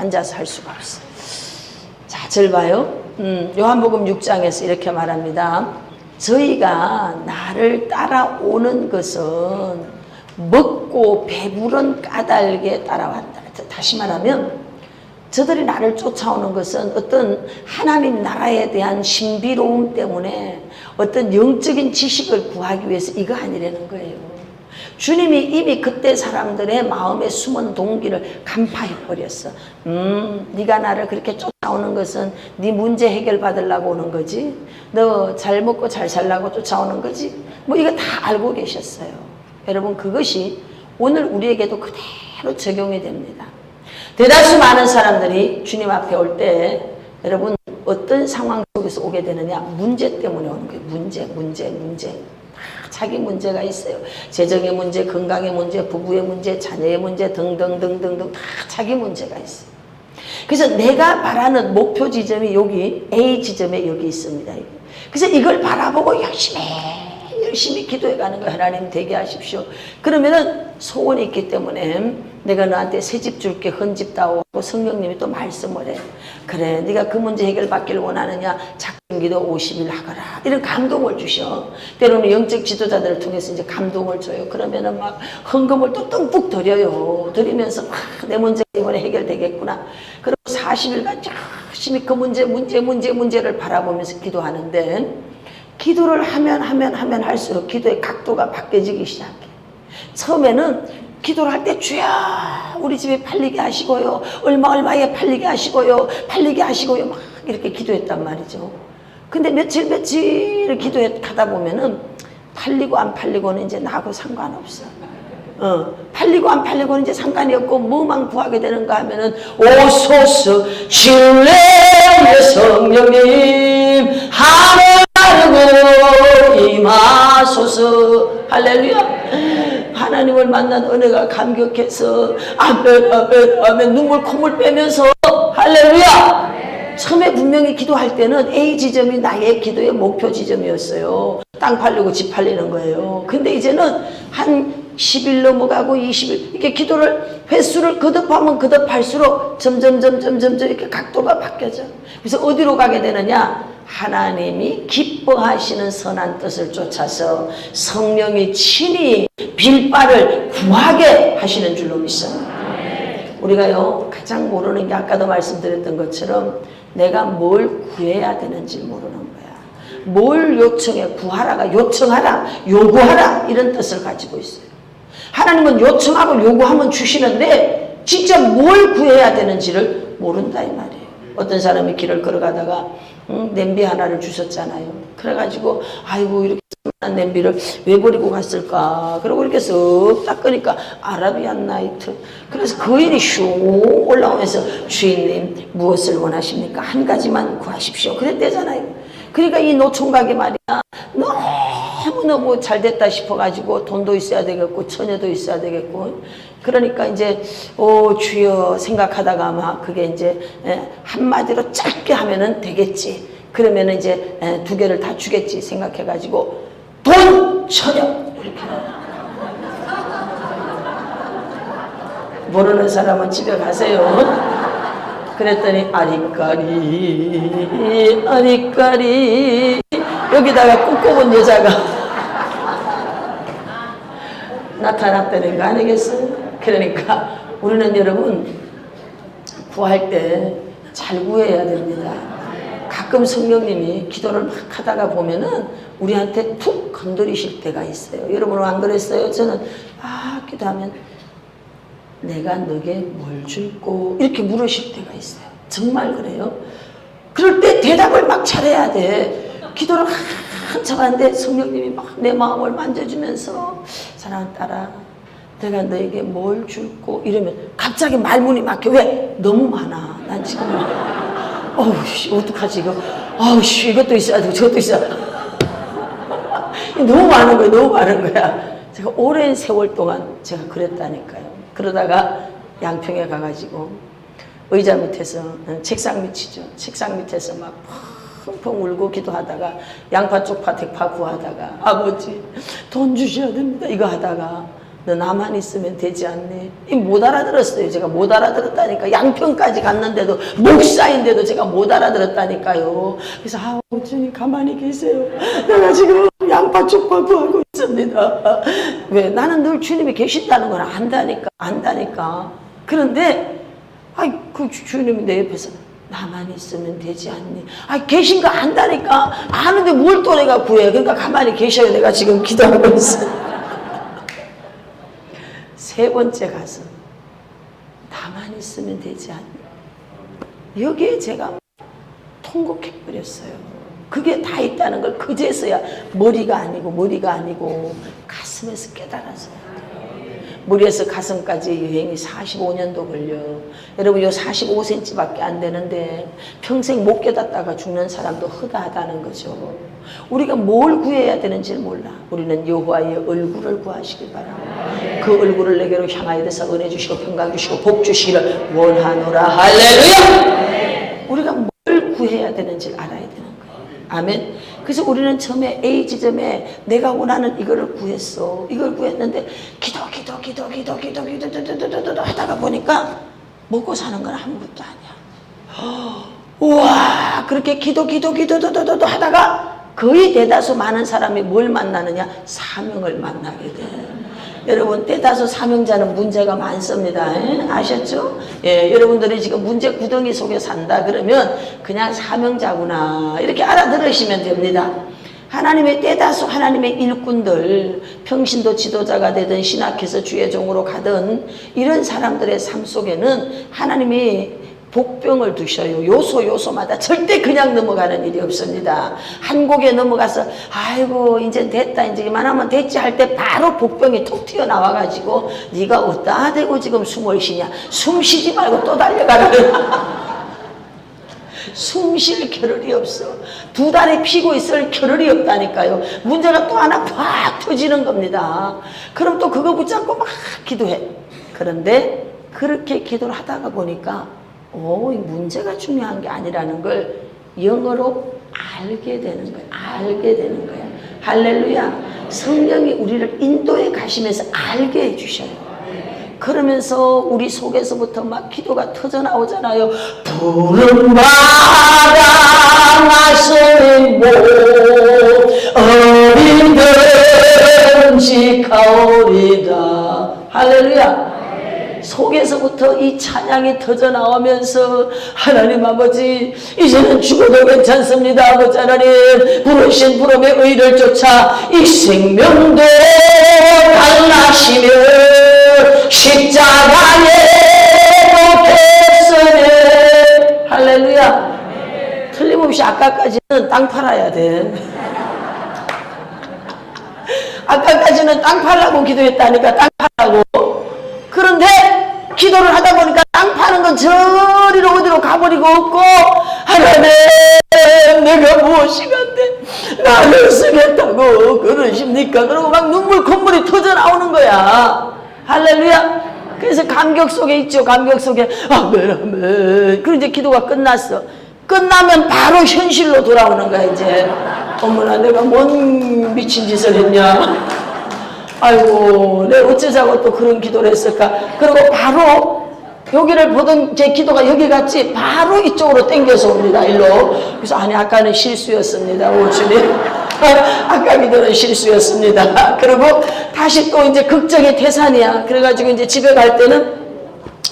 앉아서 할 수가 없어. 자, 절 봐요. 요한복음 6장에서 이렇게 말합니다. 저희가 나를 따라오는 것은 먹고 배부른 까닭에 따라왔다. 다시 말하면 저들이 나를 쫓아오는 것은 어떤 하나님 나라에 대한 신비로움 때문에 어떤 영적인 지식을 구하기 위해서 이거 아니라는 거예요. 주님이 이미 그때 사람들의 마음에 숨은 동기를 간파해버렸어. 네가 나를 그렇게 쫓아오는 것은 네 문제 해결 받으려고 오는 거지. 너 잘 먹고 잘 살라고 쫓아오는 거지. 뭐 이거 다 알고 계셨어요. 여러분, 그것이 오늘 우리에게도 그대로 적용이 됩니다. 대다수 많은 사람들이 주님 앞에 올 때 여러분 어떤 상황 속에서 오게 되느냐? 문제 때문에 오는 거예요. 문제. 자기 문제가 있어요. 재정의 문제, 건강의 문제, 부부의 문제, 자녀의 문제 등등등등등 다 자기 문제가 있어요. 그래서 내가 바라는 목표 지점이 여기 A 지점에 여기 있습니다. 그래서 이걸 바라보고 열심히 기도해 가는 거예요. 하나님 되게 하십시오. 그러면은 소원이 있기 때문에 내가 너한테 새 집 줄게, 헌집 다오. 성령님이 또 말씀을 해. 그래, 네가 그 문제 해결 받기를 원하느냐? 작정기도 50일 하거라. 이런 감동을 주셔. 때로는 영적 지도자들을 통해서 이제 감동을 줘요. 그러면은 막 헌금을 또 듬뿍 드려요. 드리면서 내 문제 이번에 해결되겠구나. 그리고 40일간 열심히 그 문제를 바라보면서 기도하는데, 기도를 하면 할수록 기도의 각도가 바뀌어지기 시작해. 처음에는 기도를 할 때 주여 우리 집에 팔리게 하시고요, 얼마에 팔리게 하시고요 막 이렇게 기도했단 말이죠. 근데 며칠 기도하다 보면은 팔리고 안 팔리고는 이제 나하고 상관없어. 팔리고 안 팔리고는 이제 상관이 없고 뭐만 구하게 되는가 하면은 오소서 신뢰의 성령님 하늘고 임하소서. 할렐루야. 하나님을 만난 은혜가 감격해서 아멘 눈물 콧물 빼면서 할렐루야. 처음에 분명히 기도할 때는 A 지점이 나의 기도의 목표 지점이었어요. 땅 팔리고 집 팔리는 거예요. 근데 이제는 한 10일 넘어가고 20일 이렇게 기도를 횟수를 거듭하면 거듭할수록 점점 이렇게 각도가 바뀌어져. 그래서 어디로 가게 되느냐? 하나님이 기뻐하시는 선한 뜻을 쫓아서 성령이 친히 빌바를 구하게 하시는 줄로 믿습니다. 우리가요 가장 모르는 게 아까도 말씀드렸던 것처럼 내가 뭘 구해야 되는지 모르는 거야. 뭘 요청해? 구하라가 요청하라, 요구하라 이런 뜻을 가지고 있어요. 하나님은 요청하고 요구하면 주시는데 진짜 뭘 구해야 되는지를 모른다 이 말이에요. 어떤 사람이 길을 걸어가다가 냄비 하나를 주셨잖아요. 그래가지고 아이고 이렇게 한 냄비를 왜 버리고 갔을까. 그러고 이렇게 쓱 닦으니까 아라비안 나이트. 그래서 거인이 슉 올라오면서 주인님 무엇을 원하십니까? 한 가지만 구하십시오. 그랬대잖아요. 그러니까 이 노총각이 말이야 너무너무 잘 됐다 싶어가지고 돈도 있어야 되겠고 처녀도 있어야 되겠고 그러니까 이제 주여 생각하다가 아마 그게 이제 한마디로 짧게 하면은 되겠지. 그러면은 이제 2개를 다 주겠지 생각해가지고 돈 처녀 이렇게. 모르는 사람은 집에 가세요. 그랬더니 아리까리 여기다가 꿈꿔본 여자가 나타났다는 거 아니겠어요? 그러니까 우리는 여러분 구할 때 잘 구해야 됩니다. 가끔 성령님이 기도를 막 하다가 보면은 우리한테 툭 건드리실 때가 있어요. 여러분은 안 그랬어요? 저는 기도하면 내가 너게 뭘 줄꼬 이렇게 물으실 때가 있어요. 정말 그래요. 그럴 때 대답을 막 잘해야 돼. 기도를 한참 하는데 성령님이 막 내 마음을 만져주면서 사랑하는 딸아 내가 너에게 뭘 줄꼬 이러면 갑자기 말문이 막혀. 왜? 너무 많아. 난 지금 어떡하지 이거. 이것도 있어야 되고 저것도 있어야 돼. 너무 많은 거야. 제가 오랜 세월 동안 제가 그랬다니까요. 그러다가 양평에 가가지고 의자 밑에서 책상 밑이죠. 책상 밑에서 막 펑펑 울고 기도하다가 양파 쪽파 대파 구하다가 아버지 돈 주셔야 됩니다 이거 하다가 너 나만 있으면 되지 않니? 못 알아들었어요. 제가 못 알아들었다니까. 양평까지 갔는데도, 목사인데도 제가 못 알아들었다니까요. 그래서 주님 가만히 계세요. 내가 지금 양파죽 구하고 있습니다. 왜? 나는 늘 주님이 계신다는 걸 안다니까. 그런데 그 주님이 내 옆에서 나만 있으면 되지 않니? 계신 거 안다니까. 아는데 뭘 또 내가 구해. 그러니까 가만히 계셔요. 내가 지금 기도하고 있어요. 세 번째 가서 나만 있으면 되지 않니? 여기에 제가 통곡해버렸어요. 그게 다 있다는 걸 그제서야 머리가 아니고 가슴에서 깨달았어요. 머리에서 가슴까지 여행이 45년도 걸려. 여러분, 요 45cm밖에 안 되는데 평생 못 깨닫다가 죽는 사람도 허다하다는 거죠. 우리가 뭘 구해야 되는지 몰라. 우리는 여호와의 얼굴을 구하시길 바랍니다. 그 얼굴을 내게로 향하여 대사 은혜 주시고 평강 주시고 복 주시기를 원하노라. 할렐루야! 우리가 뭘 구해야 되는지 알아야 되는 거예요. 아멘. 그래서 우리는 처음에 A 지점에 내가 원하는 이거를 구했어. 이걸 구했는데 기도 하다가 보니까 먹고 사는 건 아무것도 아니야. 우와, 그렇게 기도 하다가 거의 대다수 많은 사람이 뭘 만나느냐? 사명을 만나게 돼. 여러분, 대다수 사명자는 문제가 많습니다. 아셨죠? 예, 여러분들이 지금 문제 구덩이 속에 산다 그러면 그냥 사명자구나 이렇게 알아들으시면 됩니다. 하나님의 대다수 하나님의 일꾼들, 평신도 지도자가 되든 신학해서 주의 종으로 가든 이런 사람들의 삶 속에는 하나님이 복병을 두셔요. 요소마다 절대 그냥 넘어가는 일이 없습니다. 한 곡에 넘어가서 아이고 이제 됐다, 이제 이만하면 됐지 할 때 바로 복병이 톡 튀어나와가지고 네가 어디다 대고 지금 숨을 쉬냐, 숨 쉬지 말고 또 달려가라. 숨 쉴 겨를이 없어. 두 달에 피고 있을 겨를이 없다니까요. 문제가 또 하나 팍 터지는 겁니다. 그럼 또 그거 붙잡고 막 기도해. 그런데 그렇게 기도를 하다가 보니까 이 문제가 중요한 게 아니라는 걸 영어로 알게 되는 거야. 할렐루야. 성령이 우리를 인도해 가시면서 알게 해주셔요. 그러면서 우리 속에서부터 막 기도가 터져 나오잖아요. 푸른 바다 나서는 곳 어린 덩치 가오리다. 할렐루야. 속에서부터 이 찬양이 터져 나오면서 하나님 아버지, 이제는 죽어도 괜찮습니다. 아버지 하나님, 부르신 부름의 의를 쫓아 이 생명도 달라시며 십자가에 못 했으네. 할렐루야. 틀림없이 아까까지는 땅 팔아야 돼. 아까까지는 땅 팔라고 기도했다니까. 땅 팔라고. 그런데 기도를 하다 보니까 땅 파는 건 저리로 어디로 가버리고 없고, 하나님 내가 무엇이간데 나를 쓰겠다고 그러십니까? 그러고 막 콧물이 터져 나오는 거야. 할렐루야. 그래서 감격 속에 있죠. 감격 속에 아멘. 그리고 이제 기도가 끝났어. 끝나면 바로 현실로 돌아오는 거야. 이제 어머나 내가 뭔 미친 짓을 했냐. 아이고, 내가 어쩌자고 또 그런 기도를 했을까. 그리고 바로 여기를 보던 제 기도가 여기 갔지 바로 이쪽으로 땡겨서 옵니다. 일로. 그래서 아니 아까는 실수였습니다. 오 주님. 아까 기도는 실수였습니다. 그리고 다시 또 이제 걱정의 태산이야. 그래가지고 이제 집에 갈 때는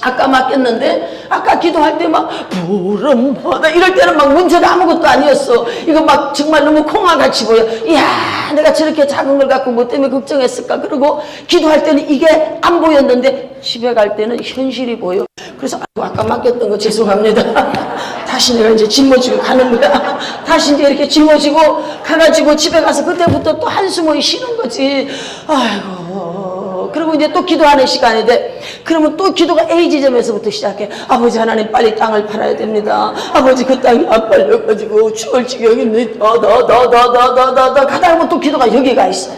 아까 맡겼는데 아까 기도할 때 막 푸른 바다 이럴 때는 막 문제가 아무것도 아니었어. 이거 막 정말 너무 콩알같이 보여. 이야, 내가 저렇게 작은 걸 갖고 뭐 때문에 걱정했을까. 그리고 기도할 때는 이게 안 보였는데 집에 갈 때는 현실이 보여. 그래서 아까 맡겼던 거 죄송합니다. 다시 내가 이제 짊어지고 가는 거야. 다시 이제 이렇게 짊어지고 가가지고 집에 가서 그때부터 또 한숨을 쉬는 거지. 아이고. 그리고 이제 또 기도하는 시간이 돼. 그러면 또 기도가 A 지점에서부터 시작해. 아버지 하나님 빨리 땅을 팔아야 됩니다. 아버지 그 땅이 안 팔려가지고 죽을 지경입니다. 가다 보면 또 기도가 여기 가 있어.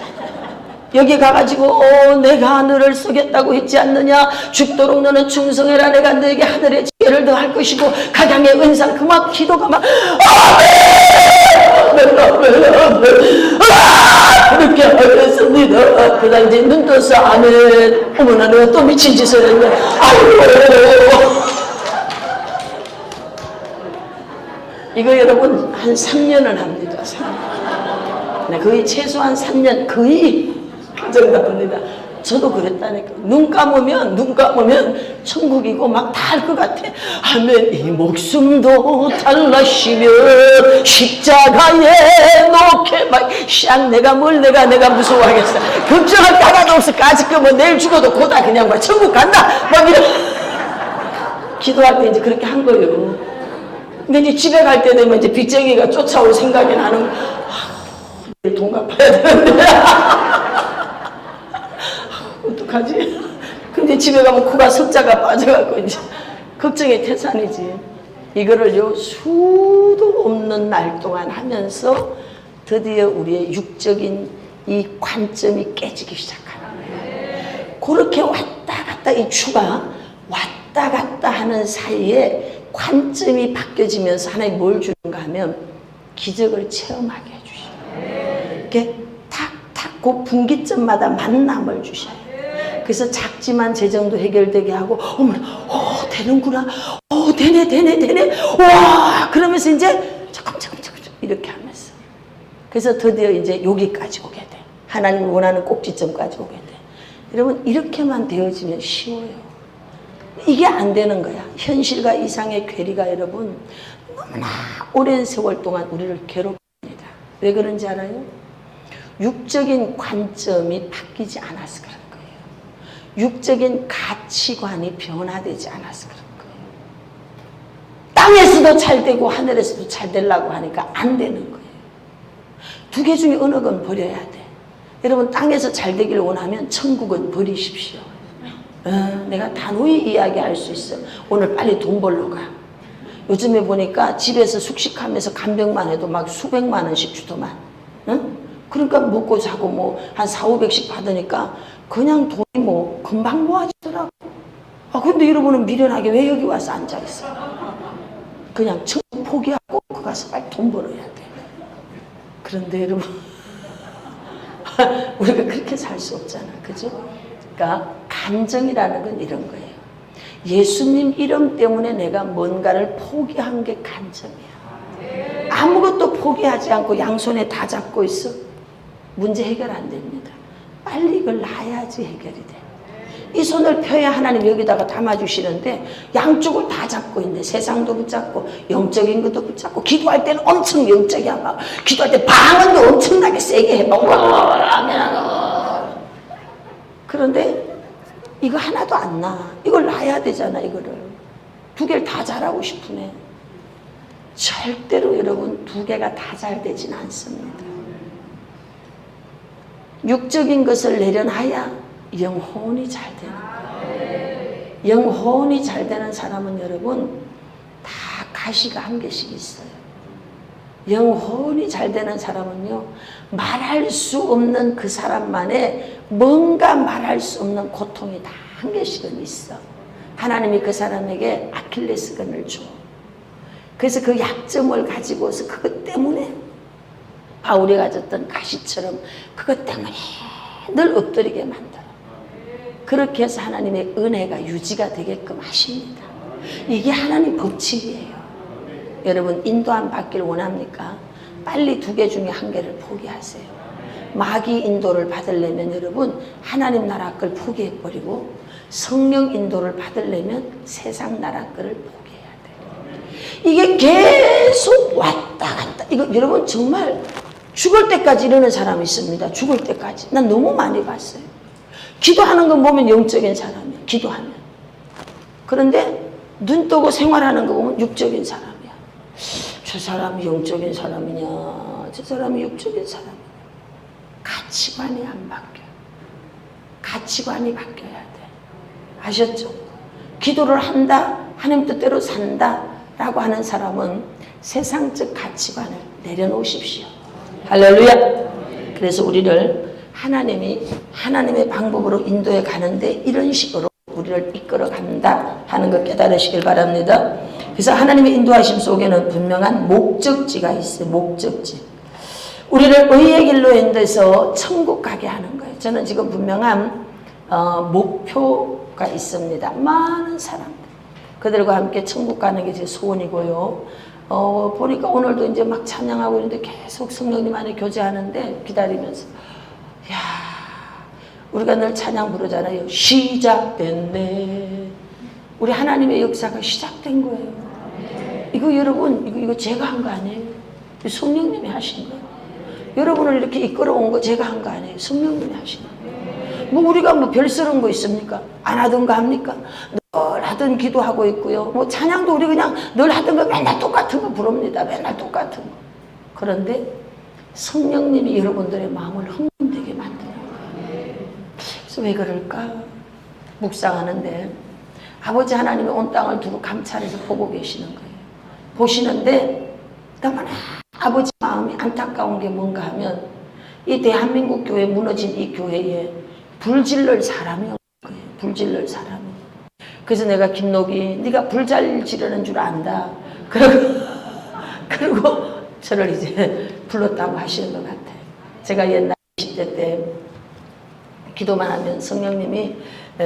여기 가가지고 내가 하늘을 쓰겠다고 했지 않느냐. 죽도록 너는 충성해라. 내가 너에게 하늘의 지혜를 더할 것이고 각양의 은상. 그 막 기도가 막 아멘 아멘 아멘 아멘 그렇게 하겠습니다. 그 다음 이제 눈 떠서 아멘. 어머나 내가 또 미친 짓을 했네. 아이고. 이거 여러분 한 3년을 합니다. 3년. 네, 거의 최소한 3년 거의 그 정도 합니다. 저도 그랬다니까. 눈 감으면 천국이고 막 다 할 것 같아. 아멘. 이 목숨도 달라시면 십자가에 놓게 막 내가 무서워하겠어. 걱정할 거 하나도 없어. 까짓 거면 내일 죽어도 고다 그냥 막 천국 간다 막 이런. 기도할 때 이제 그렇게 한 거예요. 근데 이제 집에 갈 때 되면 이제 빚쟁이가 쫓아올 생각이 나는. 돈 갚아야 되는데. 어떡하지? 근데 집에 가면 코가 석자가 빠져갖고 이제 걱정의 태산이지. 이거를요 수도 없는 날 동안 하면서 드디어 우리의 육적인 이 관점이 깨지기 시작하는 거예요. 그렇게 왔다 갔다 이 추가 왔다 갔다 하는 사이에 관점이 바뀌어지면서 하나님 뭘 주는가 하면 기적을 체험하게 해주셔요. 이렇게 탁탁 그 분기점마다 만남을 주셔요. 그래서 작지만 재정도 해결되게 하고 어머나 되는구나 되네 와 그러면서 이제 조금 이렇게 하면서 그래서 드디어 이제 여기까지 오게 돼. 하나님 원하는 꼭지점까지 오게 돼. 여러분 이렇게만 되어지면 쉬워요. 이게 안 되는 거야. 현실과 이상의 괴리가 여러분 너무나 오랜 세월 동안 우리를 괴롭힙니다. 왜 그런지 알아요? 육적인 관점이 바뀌지 않아서 그런 거예요. 육적인 가치관이 변화되지 않아서 그런 거예요. 땅에서도 잘 되고 하늘에서도 잘 되려고 하니까 안 되는 거예요. 두 개 중에 어느 건 버려야 돼. 여러분 땅에서 잘 되기를 원하면 천국은 버리십시오. 내가 단호히 이야기할 수 있어. 오늘 빨리 돈 벌러 가. 요즘에 보니까 집에서 숙식하면서 간병만 해도 막 수백만 원씩 주더만. 응? 그러니까 먹고 자고 뭐 한 400~500씩 받으니까 그냥 돈이 뭐 금방 모아지더라고. 근데 여러분은 미련하게 왜 여기 와서 앉아있어? 그냥 천국 포기하고 그 가서 빨리 돈 벌어야 돼. 그런데 여러분 우리가 그렇게 살 수 없잖아. 그죠? 그러니까 간정이라는 건 이런 거예요. 예수님 이름 때문에 내가 뭔가를 포기한 게 간정이야. 아무것도 포기하지 않고 양손에 다 잡고 있어. 문제 해결 안 됩니다. 빨리 이걸 놔야지 해결이 돼. 이 손을 펴야 하나님 여기다가 담아주시는데 양쪽을 다 잡고 있네. 세상도 붙잡고 영적인 것도 붙잡고 기도할 때는 엄청 영적이야. 막 기도할 때 방언도 엄청나게 세게 해. 막 그런데 이거 하나도 안 나. 이걸 놔야 되잖아. 이거를 두 개를 다 잘하고 싶으네. 절대로 여러분 두 개가 다 잘 되진 않습니다. 육적인 것을 내려놔야 영혼이 잘 되는 거예요. 영혼이 잘 되는 사람은 여러분 다 가시가 한 개씩 있어요. 영혼이 잘 되는 사람은요 말할 수 없는 그 사람만의 뭔가 말할 수 없는 고통이 다 한 개씩은 있어. 하나님이 그 사람에게 아킬레스건을 줘. 그래서 그 약점을 가지고서 그것 때문에 바울이 가졌던 가시처럼 그것 때문에 늘 엎드리게 만들어. 그렇게 해서 하나님의 은혜가 유지가 되게끔 하십니다. 이게 하나님 법칙이에요. 여러분 인도함 받기를 원합니까? 빨리 두 개 중에 한 개를 포기하세요. 마귀 인도를 받으려면 여러분 하나님 나라 걸 포기해버리고 성령 인도를 받으려면 세상 나라 거를 포기해야 돼요. 이게 계속 왔다 갔다. 이거 여러분 정말 죽을 때까지 이러는 사람이 있습니다. 죽을 때까지. 난 너무 많이 봤어요. 기도하는 거 보면 영적인 사람이야. 기도하면. 그런데 눈 뜨고 생활하는 거 보면 육적인 사람이야. 저 사람이 영적인 사람이냐, 저 사람이 육적인 사람이냐. 가치관이 안 바뀌어요. 가치관이 바뀌어야 돼. 아셨죠? 기도를 한다, 하나님 뜻대로 산다 라고 하는 사람은 세상적 가치관을 내려놓으십시오. 할렐루야. 그래서 우리를 하나님이 하나님의 방법으로 인도해 가는데 이런 식으로 우리를 이끌어 간다 하는 걸 깨달으시길 바랍니다. 그래서 하나님의 인도하심 속에는 분명한 목적지가 있어요. 목적지. 우리를 의의 길로 인도해서 천국 가게 하는 거예요. 저는 지금 분명한 목표가 있습니다. 많은 사람들, 그들과 함께 천국 가는 게 제 소원이고요. 보니까 오늘도 이제 막 찬양하고 있는데 계속 성령님 안에 교제하는데 기다리면서, 야, 우리가 늘 찬양 부르잖아요. 시작됐네. 우리 하나님의 역사가 시작된 거예요. 이거 여러분, 이거 제가 한 거 아니에요. 성령님이 하신 거예요. 여러분을 이렇게 이끌어온 거 제가 한 거 아니에요. 성령님이 하신 거예요. 뭐 우리가 뭐 별스러운 거 있습니까? 안 하던 거 합니까? 늘 하던 기도하고 있고요. 뭐 찬양도 우리 그냥 늘 하던 거 맨날 똑같은 거 부릅니다. 맨날 똑같은 거. 그런데 성령님이 여러분들의 마음을 흥분되게 만들어요. 그래서 왜 그럴까? 묵상하는데 아버지 하나님이 온 땅을 두루 감찰해서 보고 계시는 거예요. 보시는데 너무나 아버지 마음이 안타까운 게 뭔가 하면 이 대한민국 교회 무너진 이 교회에 불질럴 사람이 없는 거예요. 불질럴 사람이. 그래서 내가 김록이 네가 불 잘 지르는 줄 안다. 그리고 저를 이제 불렀다고 하시는 것 같아요. 제가 옛날 20대 때 기도만 하면 성령님이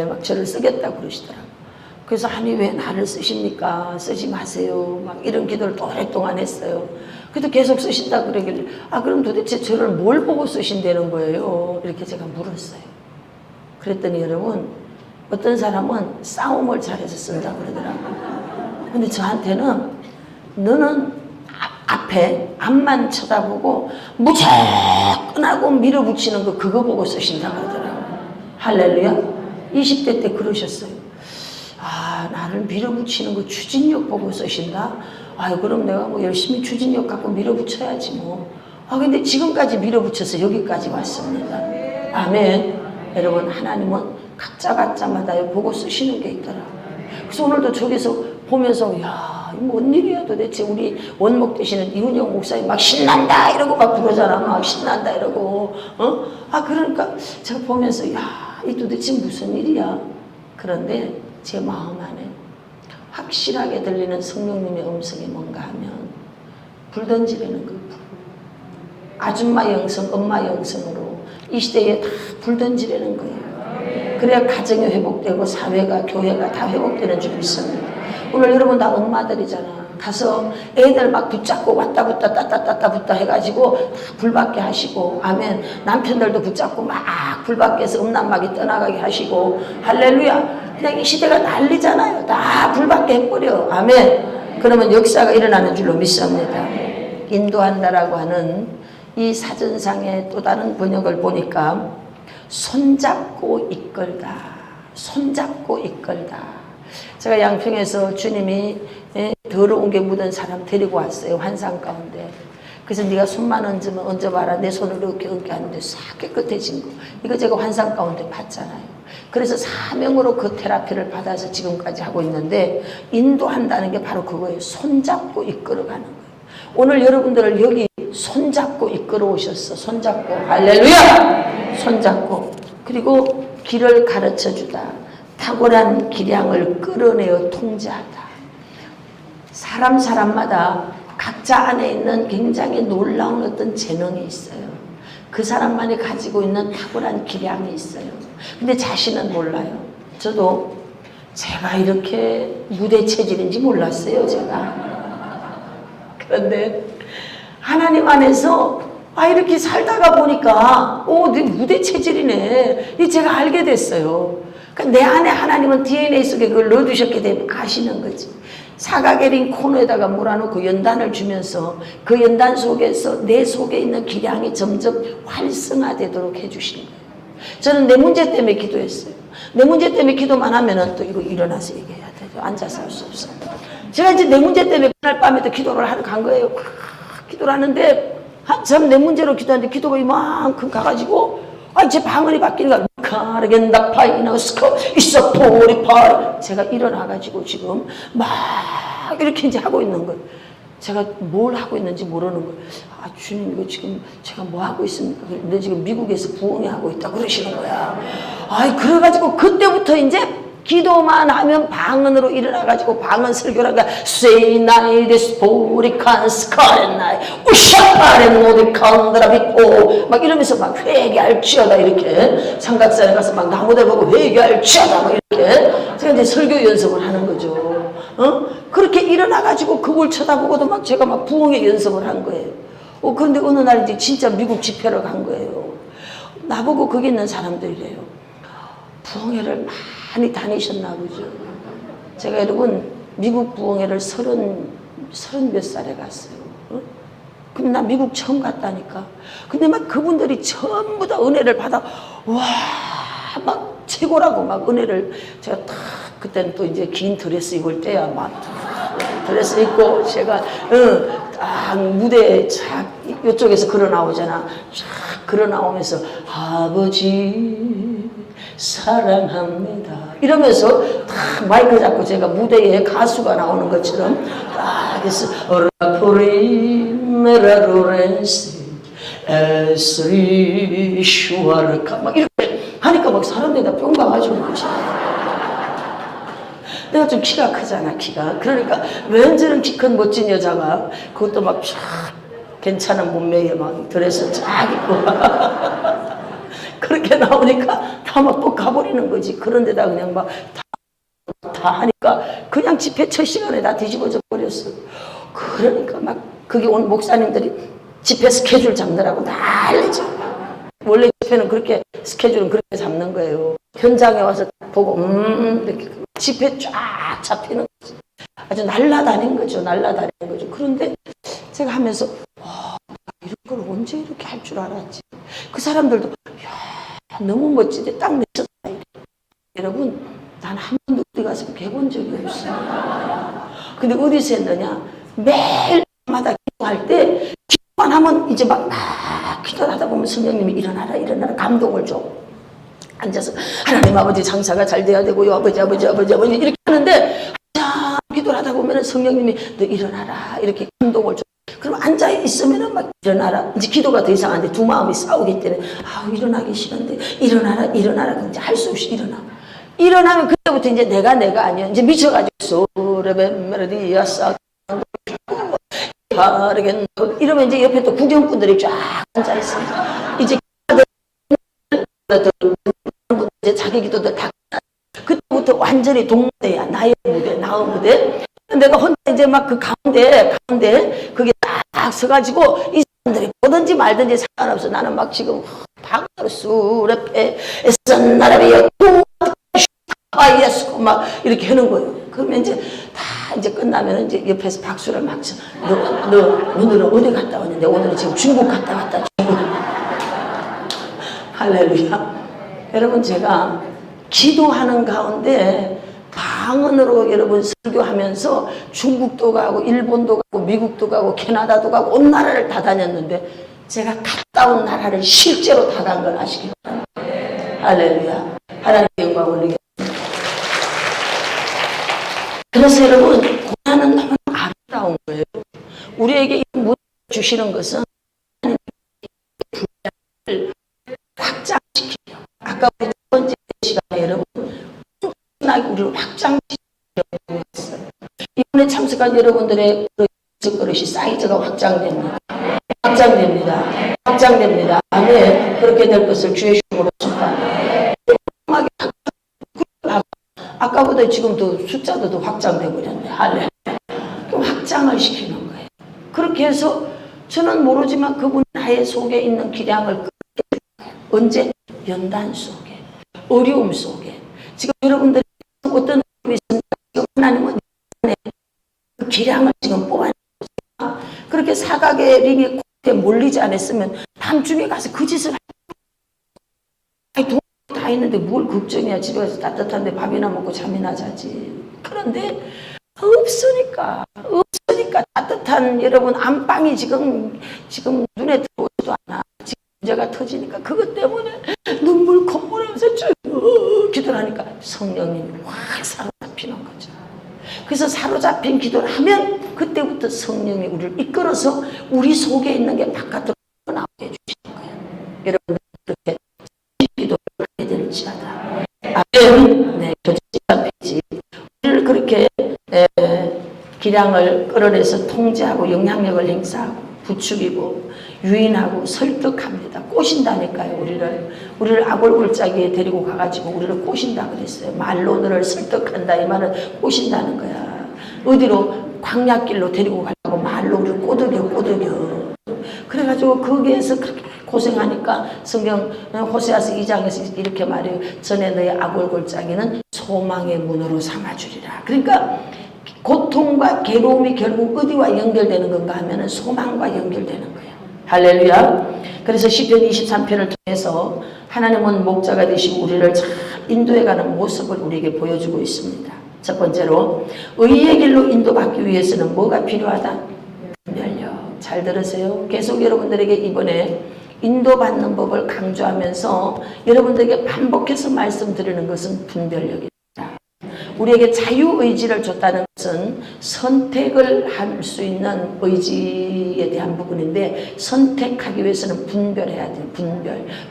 막 저를 쓰겠다고 그러시더라고요. 그래서 아니 왜 나를 쓰십니까? 쓰지 마세요. 막 이런 기도를 또 오랫동안 했어요. 그래도 계속 쓰신다 그러길래 그럼 도대체 저를 뭘 보고 쓰신다는 거예요? 이렇게 제가 물었어요. 그랬더니 여러분 어떤 사람은 싸움을 잘해서 쓴다 그러더라고요. 근데 저한테는 너는 앞만 쳐다보고 무조건하고 밀어붙이는 거 그거 보고 쓰신다 그러더라고요. 할렐루야. 20대 때 그러셨어요. 나를 밀어붙이는 거 추진력 보고 쓰신다? 그럼 내가 뭐 열심히 추진력 갖고 밀어붙여야지 뭐. 근데 지금까지 밀어붙여서 여기까지 왔습니다. 아멘. 여러분 하나님은 각자마다 보고 쓰시는 게 있더라고요. 그래서 오늘도 저기서 보면서 야, 뭔 일이야 도대체. 우리 원목 되시는 이은영 목사님 막 신난다 이러고 막 부르잖아. 막 신난다 이러고. 그러니까 제가 보면서 야, 이 도대체 무슨 일이야. 그런데 제 마음 안에 확실하게 들리는 성령님의 음성이 뭔가 하면 불 던지려는 그 불. 아줌마 영성, 엄마 영성으로 이 시대에 다 불 던지려는 거예요. 그래야 가정이 회복되고 사회가 교회가 다 회복되는 줄 믿습니다. 오늘 여러분 다 엄마들이잖아. 가서 애들 막 붙잡고 왔다 붙다 따따따따 붙다 해가지고 다 불받게 하시고 아멘. 남편들도 붙잡고 막 불받게 해서 음란막이 떠나가게 하시고 할렐루야. 그냥 이 시대가 난리잖아요. 다 불받게 해버려. 아멘. 그러면 역사가 일어나는 줄로 믿습니다. 인도한다라고 하는 이 사전상의 또 다른 번역을 보니까 손잡고 이끌다. 손잡고 이끌다. 제가 양평에서 주님이 더러운 게 묻은 사람 데리고 왔어요. 환상 가운데. 그래서 네가 손만 얹어봐라. 내 손을 이렇게 얹게 하는데 싹 깨끗해진 거. 이거 제가 환상 가운데 봤잖아요. 그래서 사명으로 그 테라피를 받아서 지금까지 하고 있는데 인도한다는 게 바로 그거예요. 손잡고 이끌어가는 거예요. 오늘 여러분들을 여기 손잡고 이끌어 오셨어. 손잡고. 할렐루야! 손잡고. 그리고 길을 가르쳐 주다. 탁월한 기량을 끌어내어 통제하다. 사람마다 각자 안에 있는 굉장히 놀라운 어떤 재능이 있어요. 그 사람만이 가지고 있는 탁월한 기량이 있어요. 근데 자신은 몰라요. 저도 제가 이렇게 무대 체질인지 몰랐어요, 제가. 그런데 하나님 안에서 이렇게 살다가 보니까 내 무대 체질이네. 이 제가 알게 됐어요. 그러니까 내 안에 하나님은 DNA 속에 그걸 넣어두셨기 때문에 아시는 거지. 사각에린 코너에다가 몰아놓고 연단을 주면서 그 연단 속에서 내 속에 있는 기량이 점점 활성화되도록 해주시는 거예요. 저는 내 문제 때문에 기도했어요. 내 문제 때문에 기도만 하면은 또 이거 일어나서 얘기해야 돼요. 앉아서 할 수 없어요. 제가 이제 내 문제 때문에 그날 밤에도 기도를 하러 간 거예요. 기도를 하는데 한참 내 문제로 기도하는데 기도가 이만큼 가가지고 제 방언이 바뀌는 거야. 카르겐다 파이너스코 있어 포리파이. 제가 일어나가지고 지금 막 이렇게 이제 하고 있는 거예요. 제가 뭘 하고 있는지 모르는 거예요. 주님 이거 지금 제가 뭐 하고 있습니까? 근데 지금 미국에서 부흥회 하고 있다 그러시는 거야. 그래가지고 그때부터 이제 기도만 하면 방언으로 일어나가지고 방언 설교를 하니까 세이나이 데스포리칸 스카렌나이 우샤파렌 노디칸드라비포 막 이러면서 막 회개할지어다 이렇게 삼각산에 가서 막 나무들 보고 회개할지어다 막 이렇게 제가 이제 설교 연습을 하는 거죠. 그렇게 일어나가지고 그걸 쳐다보고도 막 제가 막 부흥의 연습을 한 거예요. 그런데 어느 날 이제 진짜 미국 집회를 간 거예요. 나보고 거기 있는 사람들이래요. 부흥회를 많이 다니셨나 보죠. 제가 여러분 미국 부흥회를 서른 몇 살에 갔어요. 근데 나 미국 처음 갔다니까. 근데 막 그분들이 전부 다 은혜를 받아 와 막 최고라고 막 은혜를 제가 탁 그때는 또 이제 긴 드레스 입을 때야 막 드레스 입고 제가 딱 무대에 쫙 이쪽에서 걸어 나오잖아. 쫙 걸어 나오면서 아버지 사랑합니다 이러면서 딱 마이크 잡고 제가 무대에 가수가 나오는 것처럼 딱 해서 라포리 메라로렌스 에스리 슈아르카 막 이렇게 하니까 막 사람들이 다 뿅 가가지고 내가 좀 키가 크잖아 키가. 그러니까 왠지는 키 큰 멋진 여자가 그것도 막 쫙 괜찮은 몸매에 막 드레스 쫙 입고 그렇게 나오니까 다 막 또 가버리는 거지. 그런데다 그냥 막 다 하니까 그냥 집회 첫 시간에 다 뒤집어져 버렸어. 그러니까 막 거기 온 목사님들이 집회 스케줄 잡느라고 난리죠. 원래 집회는 그렇게 스케줄은 그렇게 잡는 거예요. 현장에 와서 보고 이렇게 집회 쫙 잡히는 거지. 아주 날라다닌 거죠. 날라다닌 거죠. 그런데 제가 하면서 와, 이런 걸 언제 이렇게 할 줄 알았지. 그 사람들도 야, 너무 멋지대. 딱 내쳤다. 여러분, 난 한 번도 어디 가서 해본 적이 없어요. 근데 어디서 했느냐? 매일마다 기도할 때 기도만 하면 이제 막 기도를 하다 보면 성령님이 일어나라 감동을 줘. 앉아서 하나님 아버지 장사가 잘 돼야 되고요. 아버지 이렇게 하는데 기도를 하다 보면 성령님이 너 일어나라 이렇게 감동을 줘. 그럼 앉아 있으면은 막 일어나라. 이제 기도가 더 이상 안 돼. 두 마음이 싸우기 때문에 일어나기 싫은데 일어나라. 그럼 이제 할 수 없이 일어나면 그때부터 이제 내가 아니야. 이제 미쳐가지고 소레벤메르디야사 이러면 이제 옆에 또 구경꾼들이 쫙 앉아 있어. 이제 이제 자기 기도들 다 그때부터 완전히 동무대야. 나의 무대. 내가 혼자 이제 막 그 가운데 그게 딱 서가지고 이 사람들이 보든지 말든지 상관없어. 나는 막 지금 방으로 수레페 에선나라비여 예수 막 이렇게 하는 거예요. 그러면 이제 다 이제 끝나면 이제 옆에서 박수를 막 쳐. 너 오늘은 어디 갔다 왔는데? 오늘은 지금 중국 갔다 왔다. 중국. 할렐루야. 여러분 제가 기도하는 가운데 방언으로 여러분 설교하면서 중국도 가고 일본도 가고 미국도 가고 캐나다도 가고 온 나라를 다 다녔는데 제가 갔다 온 나라를 실제로 다 간 걸 아시기 바랍니다. 할렐루야. 하나님의 영광 올리겠습니다. 그래서 여러분 고난은 너무 아름다운 거예요. 우리에게 이 문을 주시는 것은 분야를 확장시키려. 아까 우리 첫 번째 시간에 여러분 우리를 확장시키려고 했어요. 이번에 참석한 여러분들의 그릇이 사이즈가 확장됩니다. 아멘. 그렇게 될 것을 주의 이름으로 축복합니다. 아까보다 지금 더 숫자도 더 확장돼 버렸네. 할렐루야. 확장을 시키는 거예요. 그렇게 해서 저는 모르지만 그분 나의 속에 있는 기량을 언제? 연단 속에, 어려움 속에. 지금 여러분들이 어떤 어려움이 있습니까? 지금 하나님은 그 기량을 지금 뽑아내고 있습니다. 그렇게 사각의 링에 몰리지 않았으면 밤중에 가서 그 짓을 돈 다 있는데 뭘 걱정이야. 집에 가서 따뜻한데 밥이나 먹고 잠이나 자지. 그런데 없으니까 따뜻한 여러분 안방이 지금 눈에 들어오지도 않아. 지금 문제가 터지니까 그것 때문에 눈물 콧물하면서 쭉 기도를 하니까 성령님이 확 사로잡히는 거죠. 그래서 사로잡힌 기도를 하면 그때부터 성령이 우리를 이끌어서 우리 속에 있는 게 바깥으로 나오게 해주시는 거예요. 여러분 그렇게 기도를 하게 될지어다. 아멘. 네, 교제 시간 기량을 끌어내서 통제하고 영향력을 행사하고 부추기고 유인하고 설득합니다. 꼬신다니까요. 우리를 아골골짜기에 데리고 가가지고 우리를 꼬신다 그랬어요. 말로 너를 설득한다. 이 말은 꼬신다는 거야. 어디로? 광야길로 데리고 가려고 말로 우리를 꼬드겨. 그래가지고 거기에서 그렇게 고생하니까 성경 호세아서 2장에서 이렇게 말해요. 전에 너의 아골골짜기는 소망의 문으로 삼아주리라. 그러니까 고통과 괴로움이 결국 어디와 연결되는 건가 하면은 소망과 연결되는 거예요. 할렐루야. 그래서 시편 23편을 통해서 하나님은 목자가 되시고 우리를 잘 인도해가는 모습을 우리에게 보여주고 있습니다. 첫 번째로 의의 길로 인도받기 위해서는 뭐가 필요하다? 분별력. 잘 들으세요. 계속 여러분들에게 이번에 인도받는 법을 강조하면서 여러분들에게 반복해서 말씀드리는 것은 분별력입니다. 우리에게 자유의지를 줬다는 것은 선택을 할 수 있는 의지에 대한 부분인데 선택하기 위해서는 분별해야 돼요.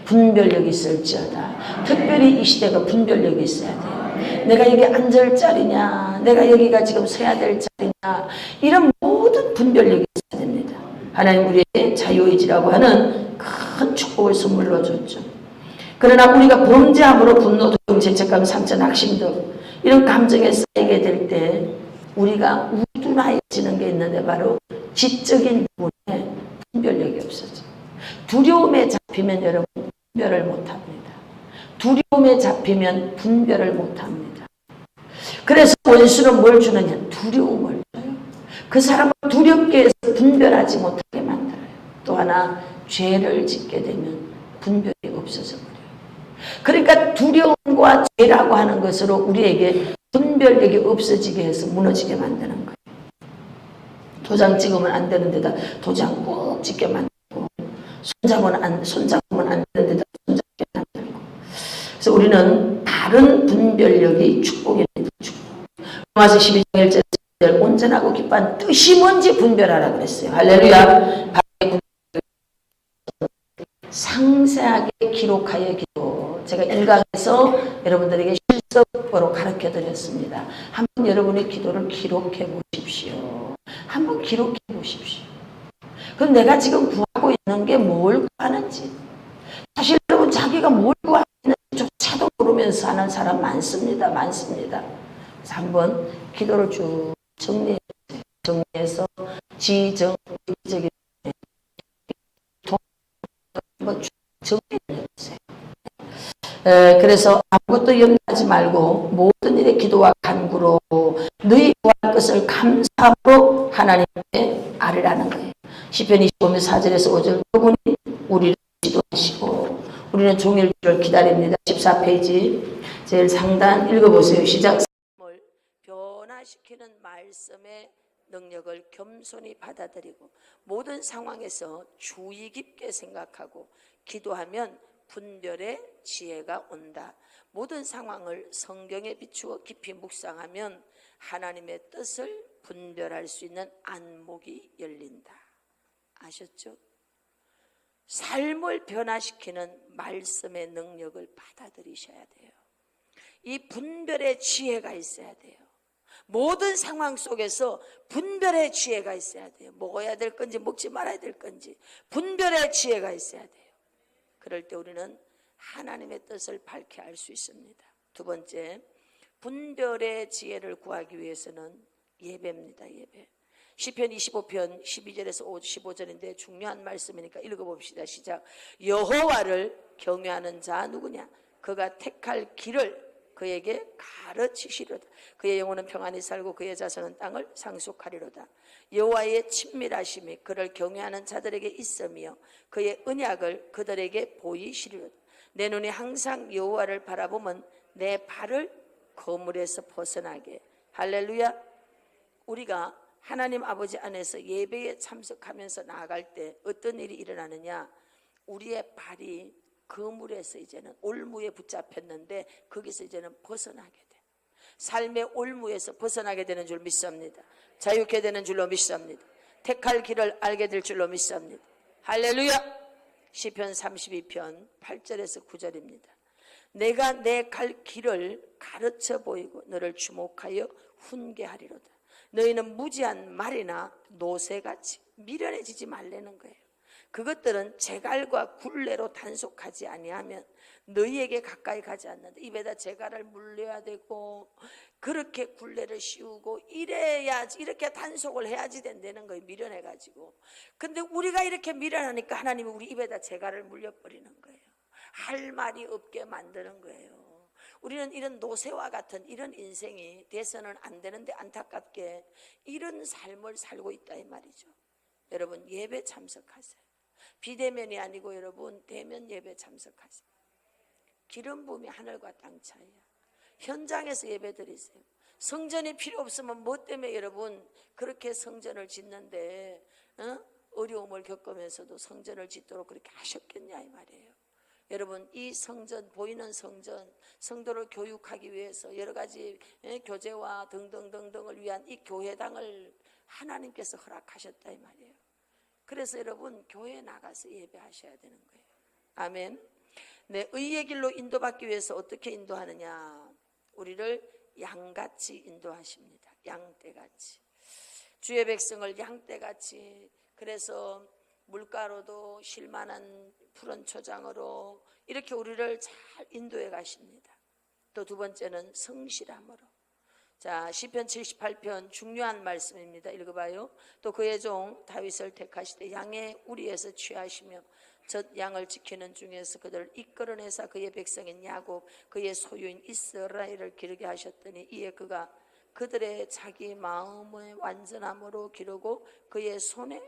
분별력이 있을지어다. 특별히 이 시대가 분별력이 있어야 돼요. 내가 여기 앉을 자리냐, 내가 여기가 지금 서야 될 자리냐, 이런 모든 분별력이 있어야 됩니다. 하나님 우리에게 자유의지라고 하는 큰 축복을 선물로 줬죠. 그러나 우리가 범죄함으로 분노, 두려움, 죄책감, 상처, 낙심 등 이런 감정에 쌓이게 될 때 우리가 우둔하여지는 게 있는데 바로 지적인 부분에 분별력이 없어져. 두려움에 잡히면 여러분 분별을 못합니다. 두려움에 잡히면 분별을 못합니다. 그래서 원수는 뭘 주느냐? 두려움을 줘요. 그 사람을 두렵게 해서 분별하지 못하게 만들어요. 또 하나 죄를 짓게 되면 분별이 없어져 버려요. 그러니까 두려움과 죄라고 하는 것으로 우리에게 분별력이 없어지게 해서 무너지게 만드는 거예요. 도장 찍으면 안 되는 데다 도장 꼭 찍게 만들고 손잡으면 안 되는 데다 손잡게 만들고. 그래서 우리는 다른 분별력이 축복입니다. 로마서 12장 1절 온전하고 기뻐한 뜻이 뭔지 분별하라 그랬어요. 할렐루야. 상세하게 기록하여 기도. 제가 1강에서 여러분들에게 실습으로 가르쳐 드렸습니다. 한번 여러분의 기도를 기록해 보십시오. 한번 기록해 보십시오. 그럼 내가 지금 구하고 있는 게 뭘 구하는지. 사실 여러분 자기가 뭘 구하고 있는지조차도 모르면서 하는 사람 많습니다. 그래서 한번 기도를 쭉 정리해서 지정의적인 한번 정리해주세요. 그래서 아무것도 염려하지 말고 모든 일에 기도와 간구로 너희 구할 것을 감사함으로 하나님께 아뢰라는 거예요. 시편 25편 4절에서 5절 그분이 우리를 지도하시고 우리는 종일 주를 기다립니다. 14페이지 제일 상단 읽어보세요. 시작. 변화시키는 말씀의 능력을 겸손히 받아들이고 모든 상황에서 주의 깊게 생각하고 기도하면 분별의 지혜가 온다. 모든 상황을 성경에 비추어 깊이 묵상하면 하나님의 뜻을 분별할 수 있는 안목이 열린다. 아셨죠? 삶을 변화시키는 말씀의 능력을 받아들이셔야 돼요. 이 분별의 지혜가 있어야 돼요. 모든 상황 속에서 분별의 지혜가 있어야 돼요. 먹어야 될 건지 먹지 말아야 될 건지 분별의 지혜가 있어야 돼요. 그럴 때 우리는 하나님의 뜻을 밝히 알 수 있습니다. 두 번째, 분별의 지혜를 구하기 위해서는 예배입니다. 예배. 시편 25편 12절에서 15절인데 중요한 말씀이니까 읽어봅시다. 시작. 여호와를 경외하는 자 누구냐? 그가 택할 길을 그에게 가르치시리로다. 그의 영혼은 평안히 살고 그의 자손은 땅을 상속하리로다. 여호와의 친밀하심이 그를 경외하는 자들에게 있으며 그의 언약을 그들에게 보이시리로다. 내 눈이 항상 여호와를 바라보면 내 발을 거물에서 벗어나게. 할렐루야. 우리가 하나님 아버지 안에서 예배에 참석하면서 나아갈 때 어떤 일이 일어나느냐? 우리의 발이 그물에서 이제는 올무에 붙잡혔는데 거기서 이제는 벗어나게 돼. 삶의 올무에서 벗어나게 되는 줄 믿습니다. 자유케 되는 줄로 믿습니다. 택할 길을 알게 될 줄로 믿습니다. 할렐루야. 시편 32편 8절에서 9절입니다. 내가 내 갈 길을 가르쳐 보이고 너를 주목하여 훈계하리로다. 너희는 무지한 말이나 노새같이 미련해지지 말라는 거예요. 그것들은 재갈과 굴레로 단속하지 아니하면 너희에게 가까이 가지 않는다. 입에다 재갈을 물려야 되고 그렇게 굴레를 씌우고 이래야지, 이렇게 단속을 해야지 된다는 거예요. 미련해가지고. 근데 우리가 이렇게 미련하니까 하나님이 우리 입에다 재갈을 물려버리는 거예요. 할 말이 없게 만드는 거예요. 우리는 이런 노새와 같은 이런 인생이 돼서는 안 되는데 안타깝게 이런 삶을 살고 있다 이 말이죠. 여러분 예배 참석하세요. 비대면이 아니고 여러분 대면 예배 참석하세요. 기름 부음이 하늘과 땅 차이야. 현장에서 예배 드리세요. 성전이 필요 없으면 뭐 때문에 여러분 그렇게 성전을 짓는데 어려움을 겪으면서도 성전을 짓도록 그렇게 하셨겠냐 이 말이에요. 여러분 이 성전, 보이는 성전, 성도를 교육하기 위해서 여러 가지 교제와 등등등등을 위한 이 교회당을 하나님께서 허락하셨다 이 말이에요. 그래서 여러분 교회에 나가서 예배하셔야 되는 거예요. 아멘. 네, 의의 길로 인도받기 위해서 어떻게 인도하느냐? 우리를 양같이 인도하십니다. 양떼같이. 주의 백성을 양떼같이. 그래서 물가로도 쉴만한 푸른 초장으로 이렇게 우리를 잘 인도해 가십니다. 또 두 번째는 성실함으로. 자, 시편 78편 중요한 말씀입니다. 읽어봐요. 또 그의 종 다윗을 택하시되 양의 우리에서 취하시며 젖 양을 지키는 중에서 그들을 이끌어내사 그의 백성인 야곱 그의 소유인 이스라엘을 기르게 하셨더니 이에 그가 그들의 자기 마음의 완전함으로 기르고 그의 손에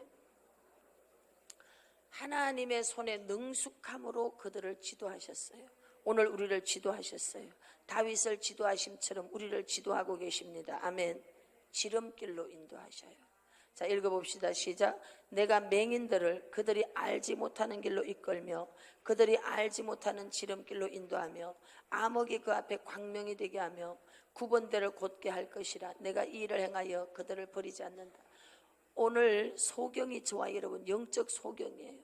하나님의 손에 능숙함으로 그들을 지도하셨어요. 오늘 우리를 지도하셨어요. 다윗을 지도하심처럼 우리를 지도하고 계십니다. 아멘. 지름길로 인도하셔요. 자, 읽어봅시다. 시작. 내가 맹인들을 그들이 알지 못하는 길로 이끌며 그들이 알지 못하는 지름길로 인도하며 암흑이 그 앞에 광명이 되게 하며 구번대를 곧게 할 것이라. 내가 이 일을 행하여 그들을 버리지 않는다. 오늘 소경이 저와 여러분 영적 소경이에요.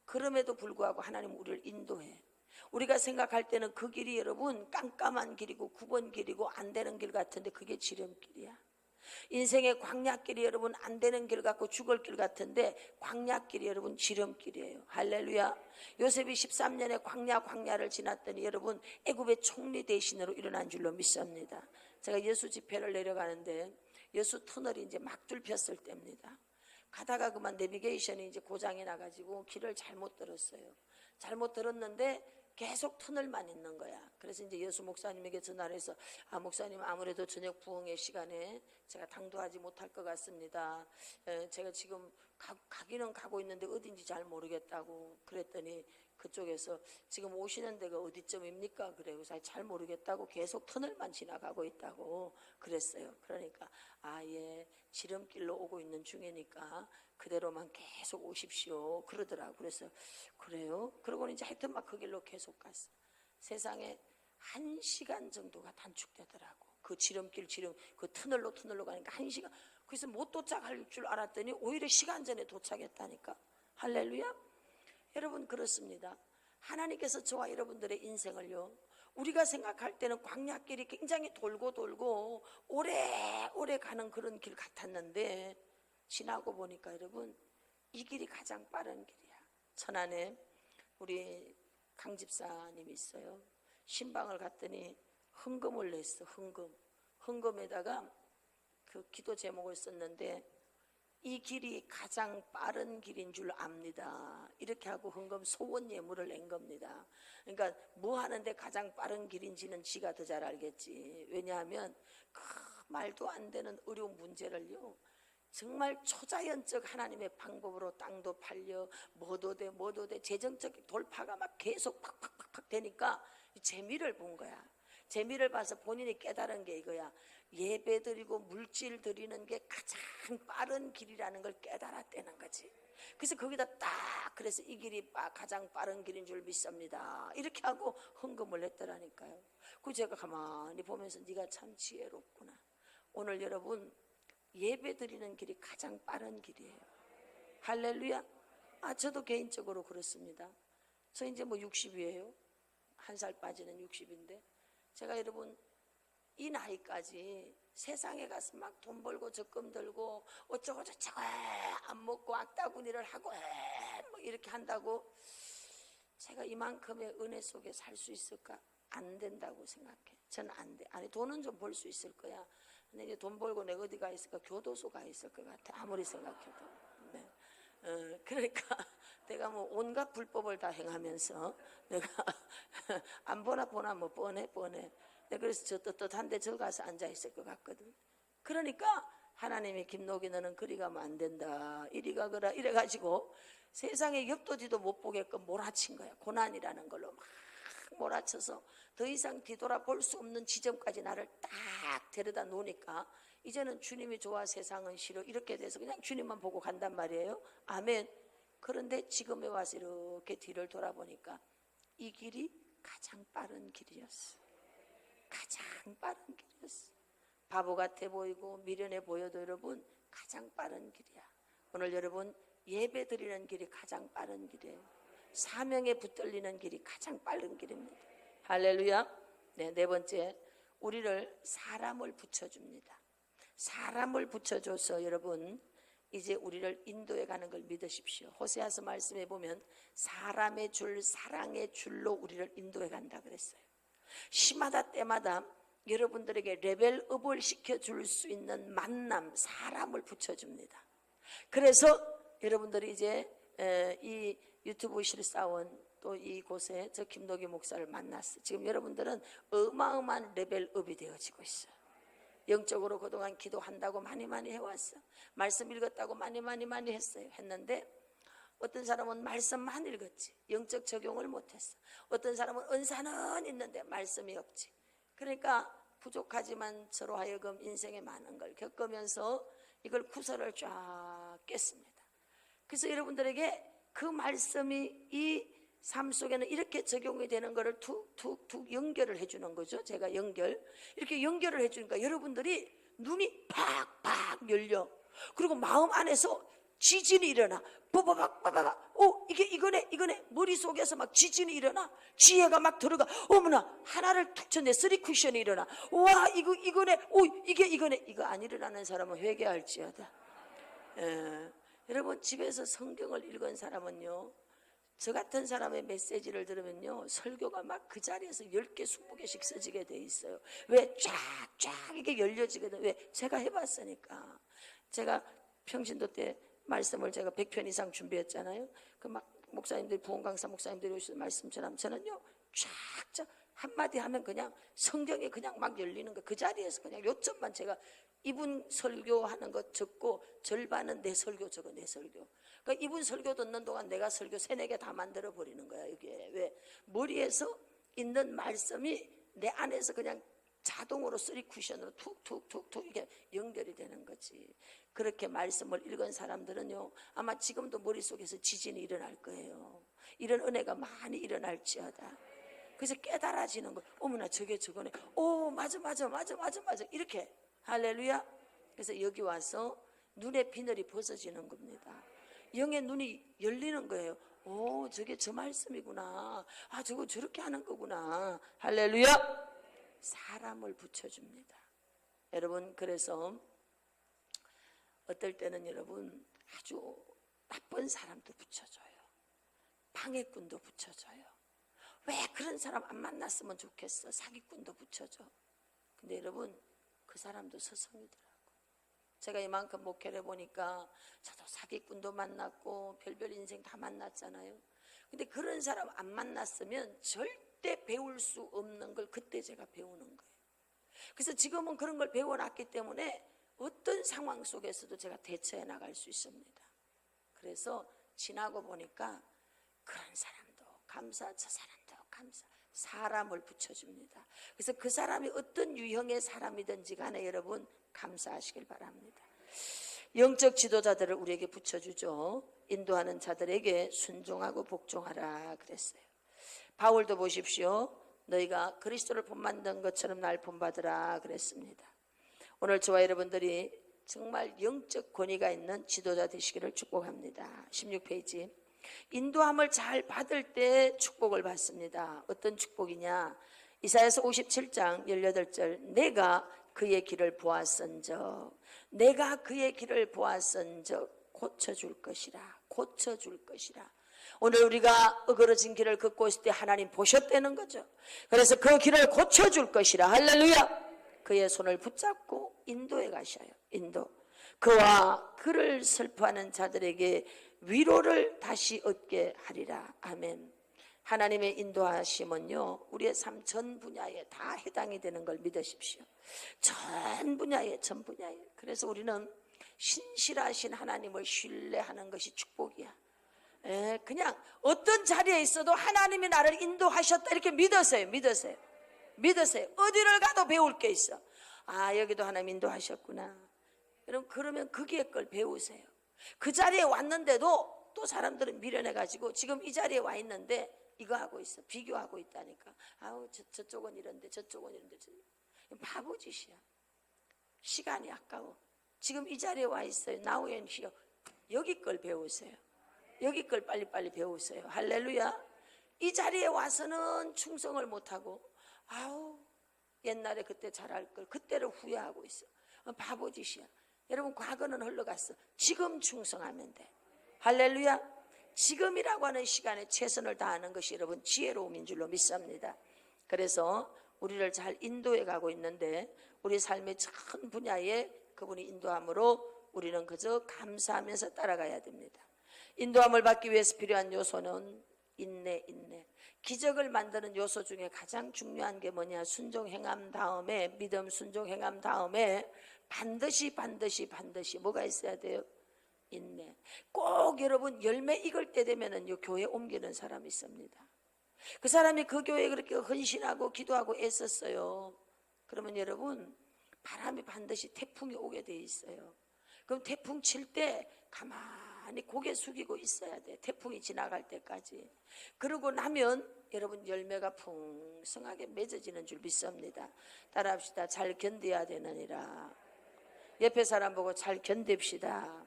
그럼에도 불구하고 하나님 우리를 인도해. 우리가 생각할 때는 그 길이 여러분 깜깜한 길이고 9번 길이고 안 되는 길 같은데 그게 지름길이야. 인생의 광야길이 여러분 안 되는 길 같고 죽을 길 같은데 광야길이 여러분 지름길이에요. 할렐루야. 요셉이 13년의 광야를 지났더니 여러분 애굽의 총리 대신으로 일어난 줄로 믿습니다. 제가 여수 집회를 내려가는데 여수 터널이 이제 막 뚫혔을 때입니다. 가다가 그만 내비게이션이 이제 고장이 나가지고 길을 잘못 들었어요. 잘못 들었는데 계속 터널만 있는 거야. 그래서 이제 여수 목사님에게 전화를 해서 목사님 아무래도 저녁 부흥의 시간에 제가 당도하지 못할 것 같습니다. 제가 지금 가기는 가고 있는데 어딘지 잘 모르겠다고 그랬더니 그쪽에서 지금 오시는 데가 어디쯤입니까? 그래요. 잘 모르겠다고 계속 터널만 지나가고 있다고 그랬어요. 그러니까 예, 지름길로 오고 있는 중이니까 그대로만 계속 오십시오 그러더라고. 그래서 그래요? 그러고는 이제 하여튼 막 그 길로 계속 갔어. 세상에 1시간 정도가 단축되더라고. 그 지름길 그 터널로 가니까 1시간. 그래서 못 도착할 줄 알았더니 오히려 시간 전에 도착했다니까. 할렐루야. 여러분 그렇습니다. 하나님께서 저와 여러분들의 인생을요, 우리가 생각할 때는 광야길이 굉장히 돌고 오래 가는 그런 길 같았는데 지나고 보니까 여러분 이 길이 가장 빠른 길이야. 천안에 우리 강 집사님이 있어요. 신방을 갔더니 헌금을 냈어. 헌금에다가 그 기도 제목을 썼는데 이 길이 가장 빠른 길인 줄 압니다. 이렇게 하고 헌금 소원 예물을 낸 겁니다. 그러니까 뭐 하는데 가장 빠른 길인지는 지가 더 잘 알겠지. 왜냐하면 그 말도 안 되는 어려운 문제를요, 정말 초자연적 하나님의 방법으로 땅도 팔려 뭐도 돼 재정적 돌파가 막 계속 팍팍 되니까 재미를 본 거야. 재미를 봐서 본인이 깨달은 게 이거야. 예배 드리고 물질 드리는 게 가장 빠른 길이라는 걸 깨달았다는 거지. 그래서 거기다 딱 그래서 이 길이 가장 빠른 길인 줄 믿습니다. 이렇게 하고 헌금을 냈더라니까요. 그 제가 가만히 보면서 네가 참 지혜롭구나. 오늘 여러분 예배 드리는 길이 가장 빠른 길이에요. 할렐루야. 저도 개인적으로 그렇습니다. 저 이제 뭐 60이에요. 한 살 빠지는 60인데 제가 여러분 이 나이까지 세상에 가서 막 돈 벌고 적금 들고 어쩌고 저쩌고 안 먹고 악다구니를 하고 뭐 이렇게 한다고 제가 이만큼의 은혜 속에 살 수 있을까? 안 된다고 생각해. 저는 안 돼. 아니 돈은 좀 벌 수 있을 거야. 근데 이제 돈 벌고 내가 어디 가 있을까? 교도소 가 있을 것 같아. 아무리 생각해도. 네. 그러니까 내가 뭐 온갖 불법을 다 행하면서 내가 안 보나 뭐 뻔해. 그래서 저 떳떳한데 저 가서 앉아 있을 것 같거든. 그러니까 하나님이 김노기 너는 그리 가면 안 된다. 이리 가거라 이래가지고 세상에 엽도지도 못 보게끔 몰아친 거야. 고난이라는 걸로 막 몰아쳐서 더 이상 뒤돌아볼 수 없는 지점까지 나를 딱 데려다 놓으니까 이제는 주님이 좋아 세상은 싫어 이렇게 돼서 그냥 주님만 보고 간단 말이에요. 아멘. 그런데 지금에 와서 이렇게 뒤를 돌아보니까 이 길이 가장 빠른 길이었어. 가장 빠른 길이었어. 바보 같아 보이고 미련해 보여도 여러분 가장 빠른 길이야. 오늘 여러분 예배 드리는 길이 가장 빠른 길이에요. 사명에 붙들리는 길이 가장 빠른 길입니다. 할렐루야. 네 번째, 우리를 사람을 붙여줍니다. 사람을 붙여줘서 여러분 이제 우리를 인도해 가는 걸 믿으십시오. 호세아서 말씀해 보면 사람의 줄 사랑의 줄로 우리를 인도해 간다 그랬어요. 시마다 때마다 여러분들에게 레벨업을 시켜줄 수 있는 만남, 사람을 붙여줍니다. 그래서 여러분들이 이제 이 유튜브 실사원 또 이곳에 저 김노기 목사를 만났어요. 지금 여러분들은 어마어마한 레벨업이 되어지고 있어요. 영적으로 그동안 기도한다고 많이 해왔어. 말씀 읽었다고 많이 했어요. 했는데 어떤 사람은 말씀만 읽었지 영적 적용을 못했어. 어떤 사람은 은사는 있는데 말씀이 없지. 그러니까 부족하지만 저로 하여금 인생에 많은 걸 겪으면서 이걸 구설을 쫙 깼습니다. 그래서 여러분들에게 그 말씀이 이 삶 속에는 이렇게 적용이 되는 거를 툭툭툭 연결을 해주는 거죠. 제가 이렇게 연결을 해주니까 여러분들이 눈이 팍팍 열려. 그리고 마음 안에서 지진이 일어나. 빠바박 이거네 머릿속에서 막 지진이 일어나. 지혜가 막 들어가. 어머나 하나를 툭 쳤네. 3 쿠션이 일어나. 와 이거네. 이거네. 이거 안 일어나는 사람은 회개할지어다. 여러분 집에서 성경을 읽은 사람은요, 저 같은 사람의 메시지를 들으면요 설교가 막 그 자리에서 10개 20개씩 써지게 돼 있어요. 왜 쫙쫙 이게 열려지거든. 왜? 제가 해봤으니까. 제가 평신도 때 말씀을 제가 100편 이상 준비했잖아요. 그 막 목사님들 부흥 강사 목사님들이 오시는 말씀처럼 저는요 쫙쫙 한마디 하면 그냥 성경이 그냥 막 열리는 거. 그 자리에서 그냥 요점만 제가 이분 설교하는 거 적고 절반은 내 설교 적어. 내 설교. 그러니까 이분 설교 듣는 동안 내가 설교 3-4개 다 만들어 버리는 거야. 이게 왜? 머리에서 있는 말씀이 내 안에서 그냥 자동으로 3 쿠션으로 툭툭툭툭 이게 연결이 되는 거지. 그렇게 말씀을 읽은 사람들은요 아마 지금도 머릿속에서 지진이 일어날 거예요. 이런 은혜가 많이 일어날지어다. 그래서 깨달아지는 거. 어머나 저거네. 오 맞아 이렇게. 할렐루야. 그래서 여기 와서 눈의 비늘이 벗어지는 겁니다. 영의 눈이 열리는 거예요. 오 저게 저 말씀이구나. 아 저거 저렇게 하는 거구나. 할렐루야. 사람을 붙여줍니다. 여러분 그래서 어떨 때는 여러분 아주 나쁜 사람도 붙여줘요. 방해꾼도 붙여줘요. 왜 그런 사람 안 만났으면 좋겠어. 사기꾼도 붙여줘. 근데 여러분 그 사람도 서성이더라고. 제가 이만큼 목회를 해보니까 저도 사기꾼도 만났고 별별 인생 다 만났잖아요. 근데 그런 사람 안 만났으면 절대 배울 수 없는 걸 그때 제가 배우는 거예요. 그래서 지금은 그런 걸 배워놨기 때문에 어떤 상황 속에서도 제가 대처해 나갈 수 있습니다. 그래서 지나고 보니까 그런 사람도 감사, 저 사람도 감사, 사람을 붙여줍니다. 그래서 그 사람이 어떤 유형의 사람이든지 간에 여러분 감사하시길 바랍니다. 영적 지도자들을 우리에게 붙여주죠. 인도하는 자들에게 순종하고 복종하라 그랬어요. 바울도 보십시오. 너희가 그리스도를 본받는 것처럼 날 본받으라 그랬습니다. 오늘 저와 여러분들이 정말 영적 권위가 있는 지도자 되시기를 축복합니다. 16페이지. 인도함을 잘 받을 때 축복을 받습니다. 어떤 축복이냐? 이사야서 57장 18절 내가 그의 길을 보았은적 내가 그의 길을 보았은적 고쳐줄 것이라 고쳐줄 것이라. 오늘 우리가 어그러진 길을 걷고 있을 때 하나님 보셨다는 거죠. 그래서 그 길을 고쳐줄 것이라. 할렐루야. 그의 손을 붙잡고 인도에 가셔요. 인도. 그와 그를 슬퍼하는 자들에게 위로를 다시 얻게 하리라. 아멘. 하나님의 인도하심은요, 우리의 삶 전 분야에 다 해당이 되는 걸 믿으십시오. 전 분야에, 전 분야에. 그래서 우리는 신실하신 하나님을 신뢰하는 것이 축복이야. 그냥 어떤 자리에 있어도 하나님이 나를 인도하셨다 이렇게 믿으세요. 믿으세요. 믿으세요. 어디를 가도 배울 게 있어. 아, 여기도 하나님 인도하셨구나. 여러분, 그러면 거기에 걸 배우세요. 그 자리에 왔는데도 또 사람들은 미련해가지고 지금 이 자리에 와 있는데 이거 하고 있어. 비교하고 있다니까. 아우, 저쪽은 이런데 저쪽은 이런데. 바보짓이야. 시간이 아까워. 지금 이 자리에 와 있어요. Now and here. 여기 걸 배우세요. 여기 걸 빨리빨리 배우세요. 할렐루야. 이 자리에 와서는 충성을 못하고 아우, 옛날에 그때 잘할 걸 그때를 후회하고 있어. 바보짓이야. 여러분, 과거는 흘러갔어. 지금 충성하면 돼. 할렐루야. 지금이라고 하는 시간에 최선을 다하는 것이 여러분 지혜로움인 줄로 믿습니다. 그래서 우리를 잘 인도해 가고 있는데 우리 삶의 전 분야에 그분이 인도함으로 우리는 그저 감사하면서 따라가야 됩니다. 인도함을 받기 위해서 필요한 요소는 인내. 기적을 만드는 요소 중에 가장 중요한 게 뭐냐? 순종 행함 다음에, 믿음 순종 행함 다음에 반드시 뭐가 있어야 돼요? 인내. 꼭 여러분 열매 익을 때 되면은 요 교회 옮기는 사람이 있습니다. 그 사람이 그 교회에 그렇게 헌신하고 기도하고 애썼어요. 그러면 여러분 바람이 반드시 태풍이 오게 돼 있어요. 그럼 태풍 칠 때 가만히 고개 숙이고 있어야 돼. 태풍이 지나갈 때까지. 그러고 나면 여러분 열매가 풍성하게 맺어지는 줄 믿습니다. 따라합시다. 잘 견뎌야 되느니라. 옆에 사람 보고 잘 견딥시다.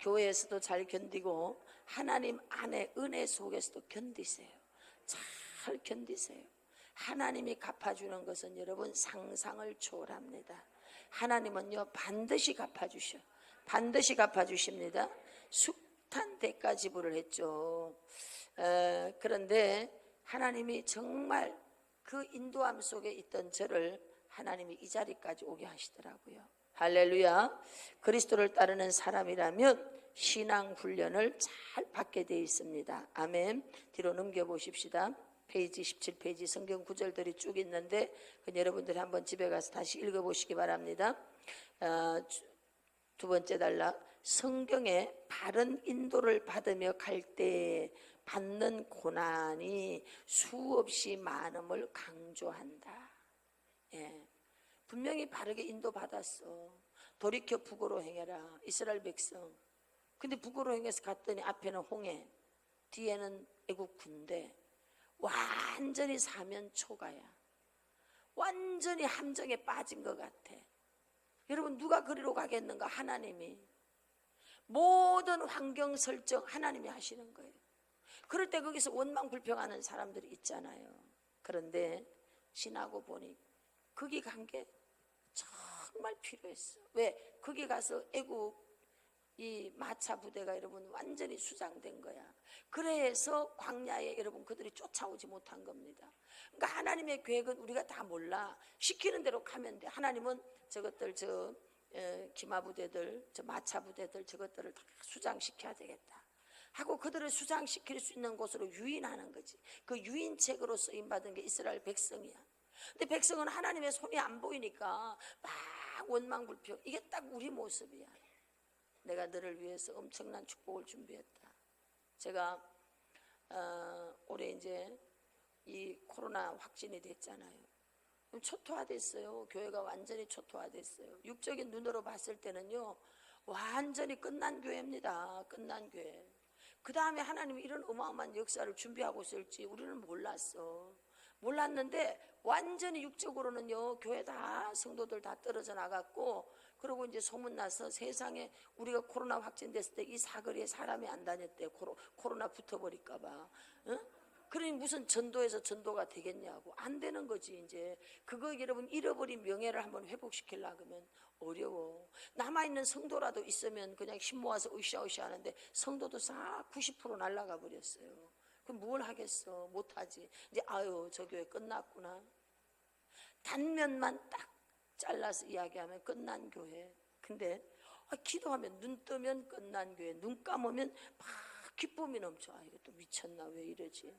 교회에서도 잘 견디고 하나님 안에 은혜 속에서도 견디세요. 잘 견디세요. 하나님이 갚아주는 것은 여러분 상상을 초월합니다. 하나님은요 반드시 갚아주셔. 반드시 갚아주십니다. 숱한 대가 지불을 했죠. 그런데 하나님이 정말 그 인도함 속에 있던 저를 하나님이 이 자리까지 오게 하시더라고요. 할렐루야. 그리스도를 따르는 사람이라면 신앙 훈련을 잘 받게 되어 있습니다. 아멘. 뒤로 넘겨보십시다. 페이지 17페이지 성경 구절들이 쭉 있는데 여러분들이 한번 집에 가서 다시 읽어보시기 바랍니다. 두 번째 단락. 성경에 바른 인도를 받으며 갈 때 받는 고난이 수없이 많음을 강조한다. 예. 분명히 바르게 인도받았어. 돌이켜 북으로 행해라. 이스라엘 백성. 근데 북으로 행해서 갔더니 앞에는 홍해, 뒤에는 애국 군대. 완전히 사면 초가야. 완전히 함정에 빠진 것 같아. 여러분 누가 그리로 가겠는가? 하나님이. 모든 환경 설정 하나님이 하시는 거예요. 그럴 때 거기서 원망 불평하는 사람들이 있잖아요. 그런데 지나고 보니 거기 간 게 정말 필요했어. 왜? 거기 가서 애국 이 마차 부대가 여러분 완전히 수장된 거야. 그래서 광야에 여러분 그들이 쫓아오지 못한 겁니다. 그러니까 하나님의 계획은 우리가 다 몰라. 시키는 대로 가면 돼. 하나님은 저것들 기마 부대들, 저 마차 부대들 저것들을 다 수장시켜야 되겠다 하고 그들을 수장시킬 수 있는 곳으로 유인하는 거지. 그 유인책으로 쓰임받은 게 이스라엘 백성이야. 근데 백성은 하나님의 손이 안 보이니까 막 원망불평. 이게 딱 우리 모습이야. 내가 너를 위해서 엄청난 축복을 준비했다. 제가 올해 이제 이 코로나 확진이 됐잖아요. 초토화됐어요. 교회가 완전히 초토화됐어요. 육적인 눈으로 봤을 때는요 완전히 끝난 교회입니다. 끝난 교회. 그 다음에 하나님이 이런 어마어마한 역사를 준비하고 있을지 우리는 몰랐는데 완전히 육적으로는요 교회 다 성도들 다 떨어져 나갔고, 그리고 이제 소문나서 세상에 우리가 코로나 확진됐을 때 이 사거리에 사람이 안 다녔대. 코로나 붙어버릴까 봐. 응? 그러니 무슨 전도에서 전도가 되겠냐고. 안 되는 거지 이제. 그거 여러분 잃어버린 명예를 한번 회복시키려고 하면 어려워. 남아있는 성도라도 있으면 그냥 힘 모아서 으쌰으쌰 하는데 성도도 싹 90% 날아가 버렸어요. 그럼 뭘 하겠어. 못하지. 이제 아유 저 교회 끝났구나. 단면만 딱 잘라서 이야기하면 끝난 교회. 근데 기도하면 눈 뜨면 끝난 교회, 눈 감으면 막 기쁨이 넘쳐. 아, 이거 또 미쳤나 왜 이러지?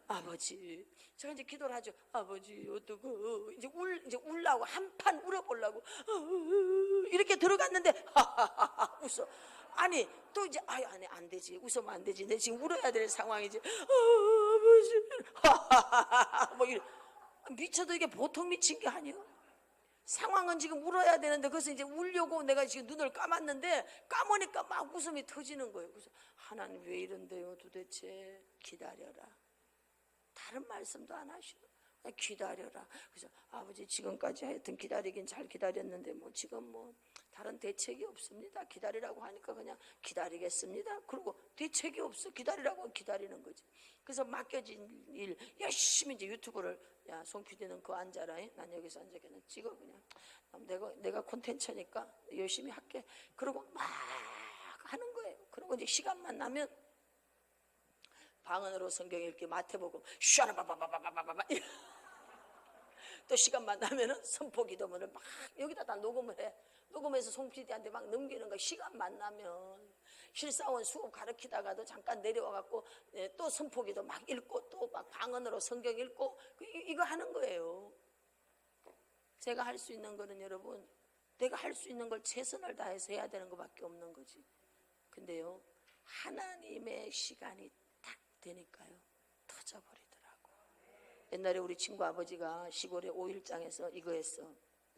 아버지, 제가 이제 기도를 하죠. 아버지, 어떡해. 이제 울라고 한 판 울어보려고 이렇게 들어갔는데 하하하하 웃어. 아니 또 이제 아유 아니 안 되지. 웃으면 안 되지. 내 지금 울어야 될 상황이지. 아버지, 하하하하 뭐 이래. 미쳐도 이게 보통 미친 게 아니에요. 상황은 지금 울어야 되는데 그래서 이제 울려고 내가 지금 눈을 감았는데 감으니까 막 웃음이 터지는 거예요. 그래서 하나님 왜 이런데요 도대체. 기다려라. 다른 말씀도 안 하시고 그냥 기다려라. 그래서 아버지 지금까지 하여튼 기다리긴 잘 기다렸는데 뭐 지금 뭐 다른 대책이 없습니다. 기다리라고 하니까 그냥 기다리겠습니다. 그리고 대책이 없어. 기다리라고 기다리는 거지. 그래서 맡겨진 일 열심히 이제 유튜브를 야 송 PD는 그거 앉아라. 난 여기서 앉아 그냥 찍어 그냥. 내가 콘텐츠니까 열심히 할게. 그러고 막 하는 거예요. 그리고 이제 시간만 나면 방언으로 성경 읽기 마태복음 슈아라바바바바바바바 또 시간만 나면은 선포 기도문을 막 여기다 다 녹음을 해. 녹음해서 송 PD한테 막 넘기는 거. 시간만 나면 실사원 수업 가르치다가도 잠깐 내려와갖고 또 선포 기도 막 읽고 또 막 방언으로 성경 읽고 이거 하는 거예요. 제가 할 수 있는 거는 여러분 내가 할 수 있는 걸 최선을 다해서 해야 되는 것밖에 없는 거지. 근데요 하나님의 시간이 딱 되니까요 터져버리더라고. 옛날에 우리 친구 아버지가 시골에 5일장에서 이거 했어.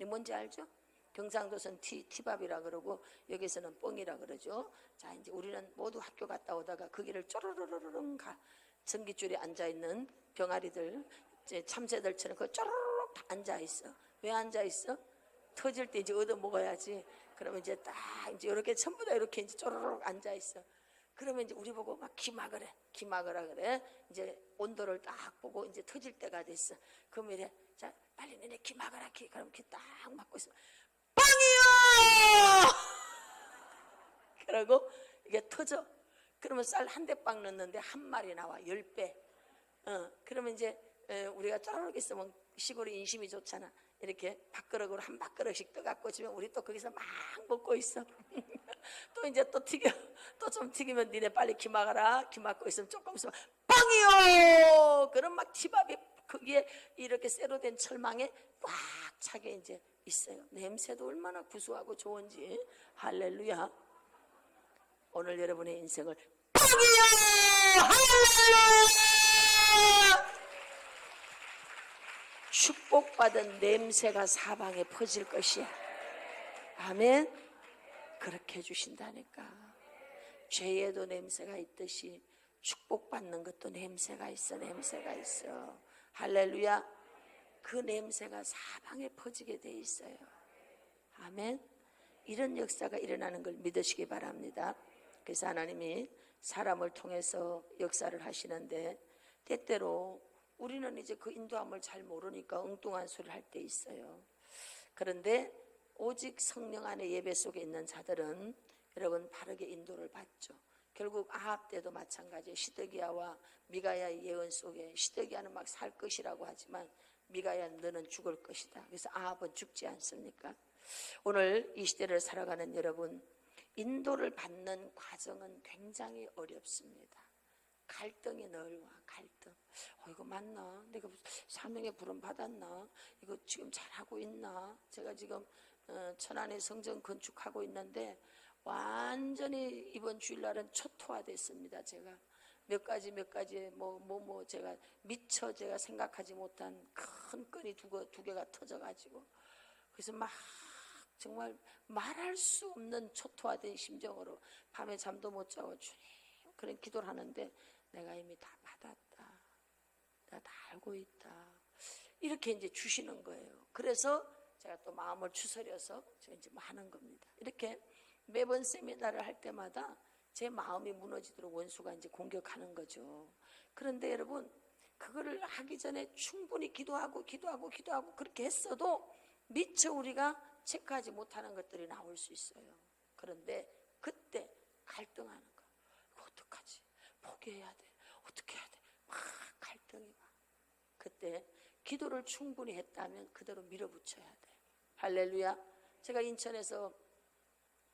뭔지 알죠? 경상도선 티밥이라 그러고 여기서는 뻥이라 그러죠. 자 이제 우리는 모두 학교 갔다 오다가 거기를 쪼르르르릉 가 전깃줄에 앉아있는 병아리들 이제 참새들처럼 그 쪼르르륵 다 앉아있어. 왜 앉아있어? 터질 때 이제 얻어 먹어야지. 그러면 이제 딱 이제 이렇게 전부 다 이렇게 이제 쪼르르륵 앉아있어. 그러면 이제 우리 보고 막 기막을 해. 기막으라 그래. 이제 온도를 딱 보고 이제 터질 때가 됐어. 그러면 이래. 자, 빨리 너네 기막으라. 그럼 기 딱 막고 있어. 빵이요! 그러고 이게 터져. 그러면 쌀 한 대빵 넣는데 한 마리 나와. 10배. 그러면 이제 우리가 쪼르륵 있으면 시골이 인심이 좋잖아. 이렇게 밥그릇으로 한 밥그릇씩 떠갖고 지면 우리 또 거기서 막 먹고 있어. 또 이제 또 튀겨. 또 좀 튀기면 니네 빨리 기 막아라. 기 막고 있으면 조금 있으면 빵이요! 그럼 막 티밥이 거기에 이렇게 쇠로 된 철망에 꽉 차게 이제 있어요. 냄새도 얼마나 구수하고 좋은지. 할렐루야. 오늘 여러분의 인생을 빵이요! 할렐루야! 축복받은 냄새가 사방에 퍼질 것이야. 아멘. 그렇게 해주신다니까. 죄에도 냄새가 있듯이 축복받는 것도 냄새가 있어. 냄새가 있어. 할렐루야. 그 냄새가 사방에 퍼지게 돼 있어요. 아멘. 이런 역사가 일어나는 걸 믿으시기 바랍니다. 그래서 하나님이 사람을 통해서 역사를 하시는데 때때로 우리는 이제 그 인도함을 잘 모르니까 엉뚱한 소리를 할 때 있어요. 그런데 오직 성령 안에 예배 속에 있는 자들은 여러분 바르게 인도를 받죠. 결국 아합 때도 마찬가지예요. 시드기야와 미가야의 예언 속에 시드기야는 막 살 것이라고 하지만 미가야는 너는 죽을 것이다. 그래서 아합은 죽지 않습니까? 오늘 이 시대를 살아가는 여러분, 인도를 받는 과정은 굉장히 어렵습니다. 갈등이 늘 와. 갈등. 이거 맞나? 내가 사명의 부름 받았나? 이거 지금 잘하고 있나? 제가 지금 천안에 성전 건축하고 있는데 완전히 이번 주일날은 초토화됐습니다. 제가 몇 가지 제가 미처 제가 생각하지 못한 큰 건이 두 개가 터져가지고 그래서 막 정말 말할 수 없는 초토화된 심정으로 밤에 잠도 못 자고 주님 그런 기도를 하는데 내가 이미 다 받았다. 내가 다 알고 있다. 이렇게 이제 주시는 거예요. 그래서 제가 또 마음을 추스려서 제가 이제 뭐 하는 겁니다. 이렇게 매번 세미나를 할 때마다 제 마음이 무너지도록 원수가 이제 공격하는 거죠. 그런데 여러분, 그거를 하기 전에 충분히 기도하고 그렇게 했어도 미처 우리가 체크하지 못하는 것들이 나올 수 있어요. 그런데 그때 갈등하는 거. 이거 어떡하지? 포기해야 돼. 어떻게 해야 돼? 막 갈등이 와. 그때 기도를 충분히 했다면 그대로 밀어붙여야 돼. 할렐루야. 제가 인천에서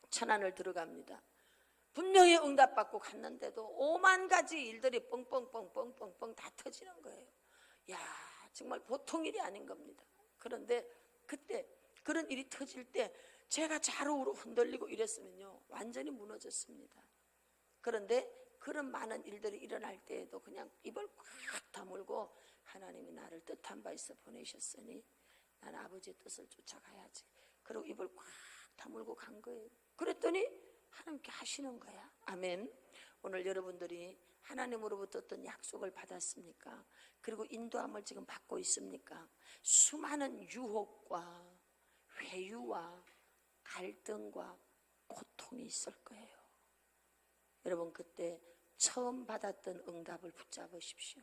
천안을 들어갑니다. 분명히 응답받고 갔는데도 5만 가지 일들이 뻥뻥뻥 다 터지는 거예요. 야, 정말 보통 일이 아닌 겁니다. 그런데 그때 그런 일이 터질 때 제가 좌우로 흔들리고 이랬으면요 완전히 무너졌습니다. 그런데 그런 많은 일들이 일어날 때에도 그냥 입을 꽉 다물고 하나님이 나를 뜻한 바 있어 보내셨으니 난 아버지의 뜻을 쫓아가야지. 그리고 입을 꽉 다물고 간 거예요. 그랬더니 하나님께 하시는 거야. 아멘. 오늘 여러분들이 하나님으로부터 어떤 약속을 받았습니까? 그리고 인도함을 지금 받고 있습니까? 수많은 유혹과 회유와 갈등과 고통이 있을 거예요. 여러분 그때 처음 받았던 응답을 붙잡으십시오.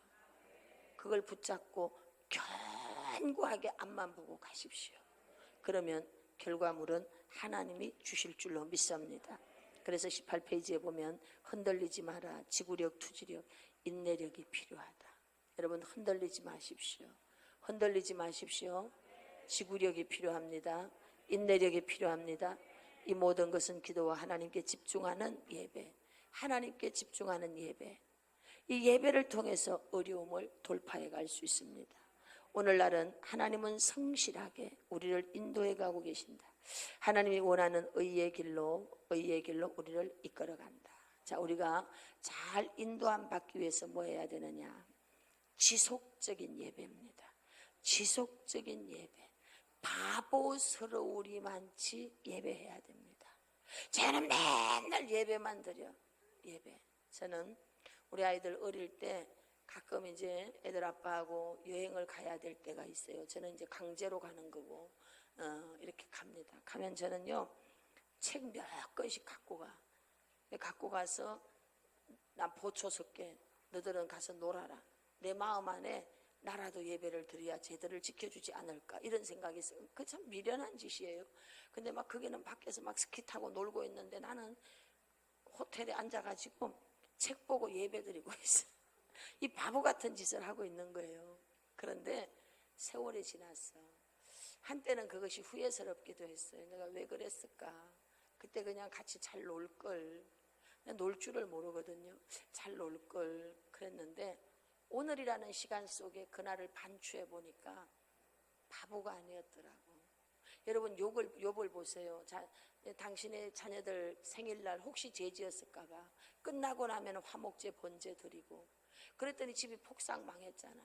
그걸 붙잡고 견고하게 앞만 보고 가십시오. 그러면 결과물은 하나님이 주실 줄로 믿습니다. 그래서 18페이지에 보면 흔들리지 마라. 지구력, 투지력, 인내력이 필요하다. 여러분 흔들리지 마십시오. 흔들리지 마십시오. 지구력이 필요합니다. 인내력이 필요합니다. 이 모든 것은 기도와 하나님께 집중하는 예배, 하나님께 집중하는 예배, 이 예배를 통해서 어려움을 돌파해 갈 수 있습니다. 오늘날은 하나님은 성실하게 우리를 인도해 가고 계신다. 하나님이 원하는 의의 길로 우리를 이끌어 간다. 자, 우리가 잘 인도함 받기 위해서 뭐 해야 되느냐? 지속적인 예배입니다. 지속적인 예배. 바보스러우리만치 예배해야 됩니다. 저는 맨날 예배만 드려. 예배. 저는 우리 아이들 어릴 때 가끔 이제 애들 아빠하고 여행을 가야 될 때가 있어요. 저는 이제 강제로 가는 거고 이렇게 갑니다. 가면 저는요 책 몇 권씩 갖고 가. 갖고 가서 난 보초 섞게 너들은 가서 놀아라. 내 마음 안에 나라도 예배를 드려야 쟤들을 지켜주지 않을까 이런 생각이 있어요. 그 참 미련한 짓이에요. 근데 막 거기는 밖에서 막 스키 타고 놀고 있는데 나는 호텔에 앉아가지고 책 보고 예배 드리고 있어요. 이 바보 같은 짓을 하고 있는 거예요. 그런데 세월이 지났어. 한때는 그것이 후회스럽기도 했어요. 내가 왜 그랬을까? 그때 그냥 같이 잘 놀걸. 놀 줄을 모르거든요. 잘 놀걸 그랬는데 오늘이라는 시간 속에 그날을 반추해 보니까 바보가 아니었더라고. 여러분 욥을 보세요. 당신의 자녀들 생일날 혹시 죄지었을까 봐 끝나고 나면 화목제 번제 드리고 그랬더니 집이 폭삭 망했잖아.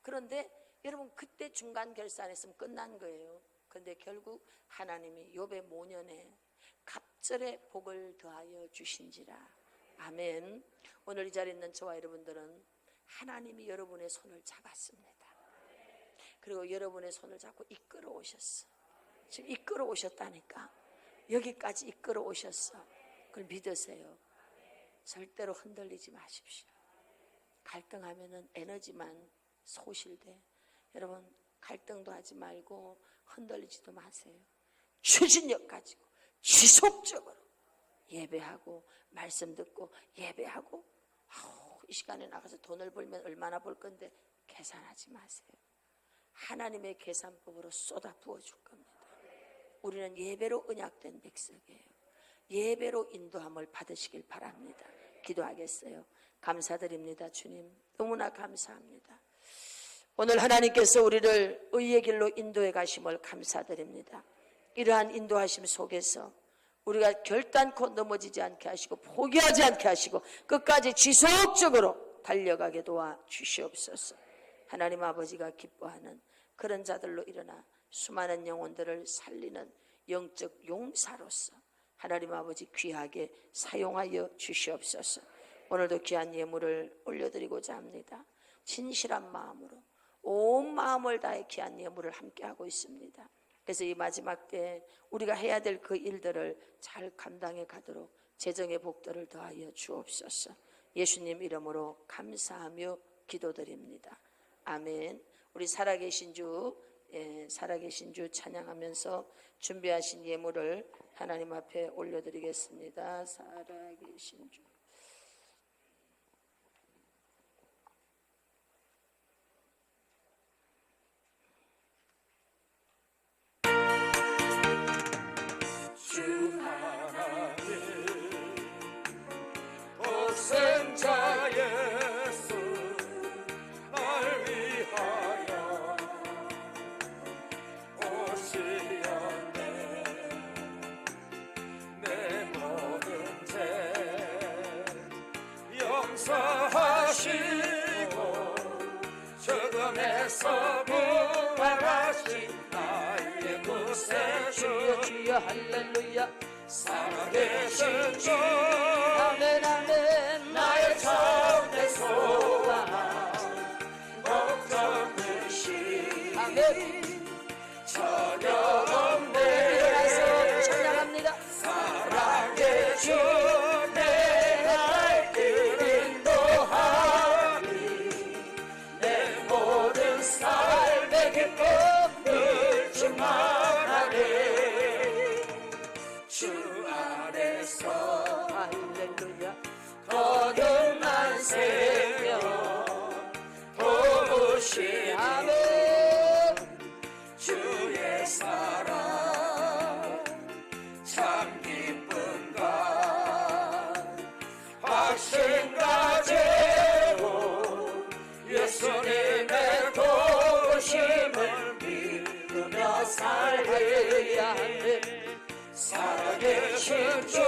그런데 여러분 그때 중간 결산했으면 끝난 거예요. 그런데 결국 하나님이 욥의 모년에 갑절의 복을 더하여 주신지라. 아멘. 오늘 이 자리에 있는 저와 여러분들은 하나님이 여러분의 손을 잡았습니다. 그리고 여러분의 손을 잡고 이끌어 오셨어. 지금 이끌어 오셨다니까. 여기까지 이끌어 오셨어. 그걸 믿으세요. 절대로 흔들리지 마십시오. 갈등하면은 에너지만 소실돼. 여러분 갈등도 하지 말고 흔들리지도 마세요. 추진력 가지고 지속적으로 예배하고 말씀 듣고 예배하고 이 시간에 나가서 돈을 벌면 얼마나 벌 건데 계산하지 마세요. 하나님의 계산법으로 쏟아 부어줄 겁니다. 우리는 예배로 언약된 백성이에요. 예배로 인도함을 받으시길 바랍니다. 기도하겠어요. 감사드립니다. 주님 너무나 감사합니다. 오늘 하나님께서 우리를 의의 길로 인도해 가심을 감사드립니다. 이러한 인도하심 속에서 우리가 결단코 넘어지지 않게 하시고 포기하지 않게 하시고 끝까지 지속적으로 달려가게 도와 주시옵소서. 하나님 아버지가 기뻐하는 그런 자들로 일어나 수많은 영혼들을 살리는 영적 용사로서 하나님 아버지 귀하게 사용하여 주시옵소서. 오늘도 귀한 예물을 올려드리고자 합니다. 진실한 마음으로 온 마음을 다해 귀한 예물을 함께하고 있습니다. 그래서 이 마지막 때 우리가 해야 될 그 일들을 잘 감당해 가도록 재정의 복들을 더하여 주옵소서. 예수님 이름으로 감사하며 기도드립니다. 아멘. 우리 살아계신 주, 살아계신 주 찬양하면서 준비하신 예물을 하나님 앞에 올려드리겠습니다. 살아계신 주. 주 하나님 독생자 예수 날 위하여 오시었네. 내 모든 죄 용서하시고 죽음에서 부활하신 나의 구세주 주여 할렐루야. 살아계신 주 아멘 아멘. 나의 참된 소망 걱정이시 아멘. 전혀 일어나서 없네. 찬양합니다. 사랑의 주 내 발길 인도하니 내 모든 삶의 기쁨을 충만하네. 주 안에서 할렐루야. 거듭난 생명 도우시 아멘. 주의 사랑 참 기쁨과 확신 가지고 예수님의 도우심을 믿으며 살리. 살아계신 주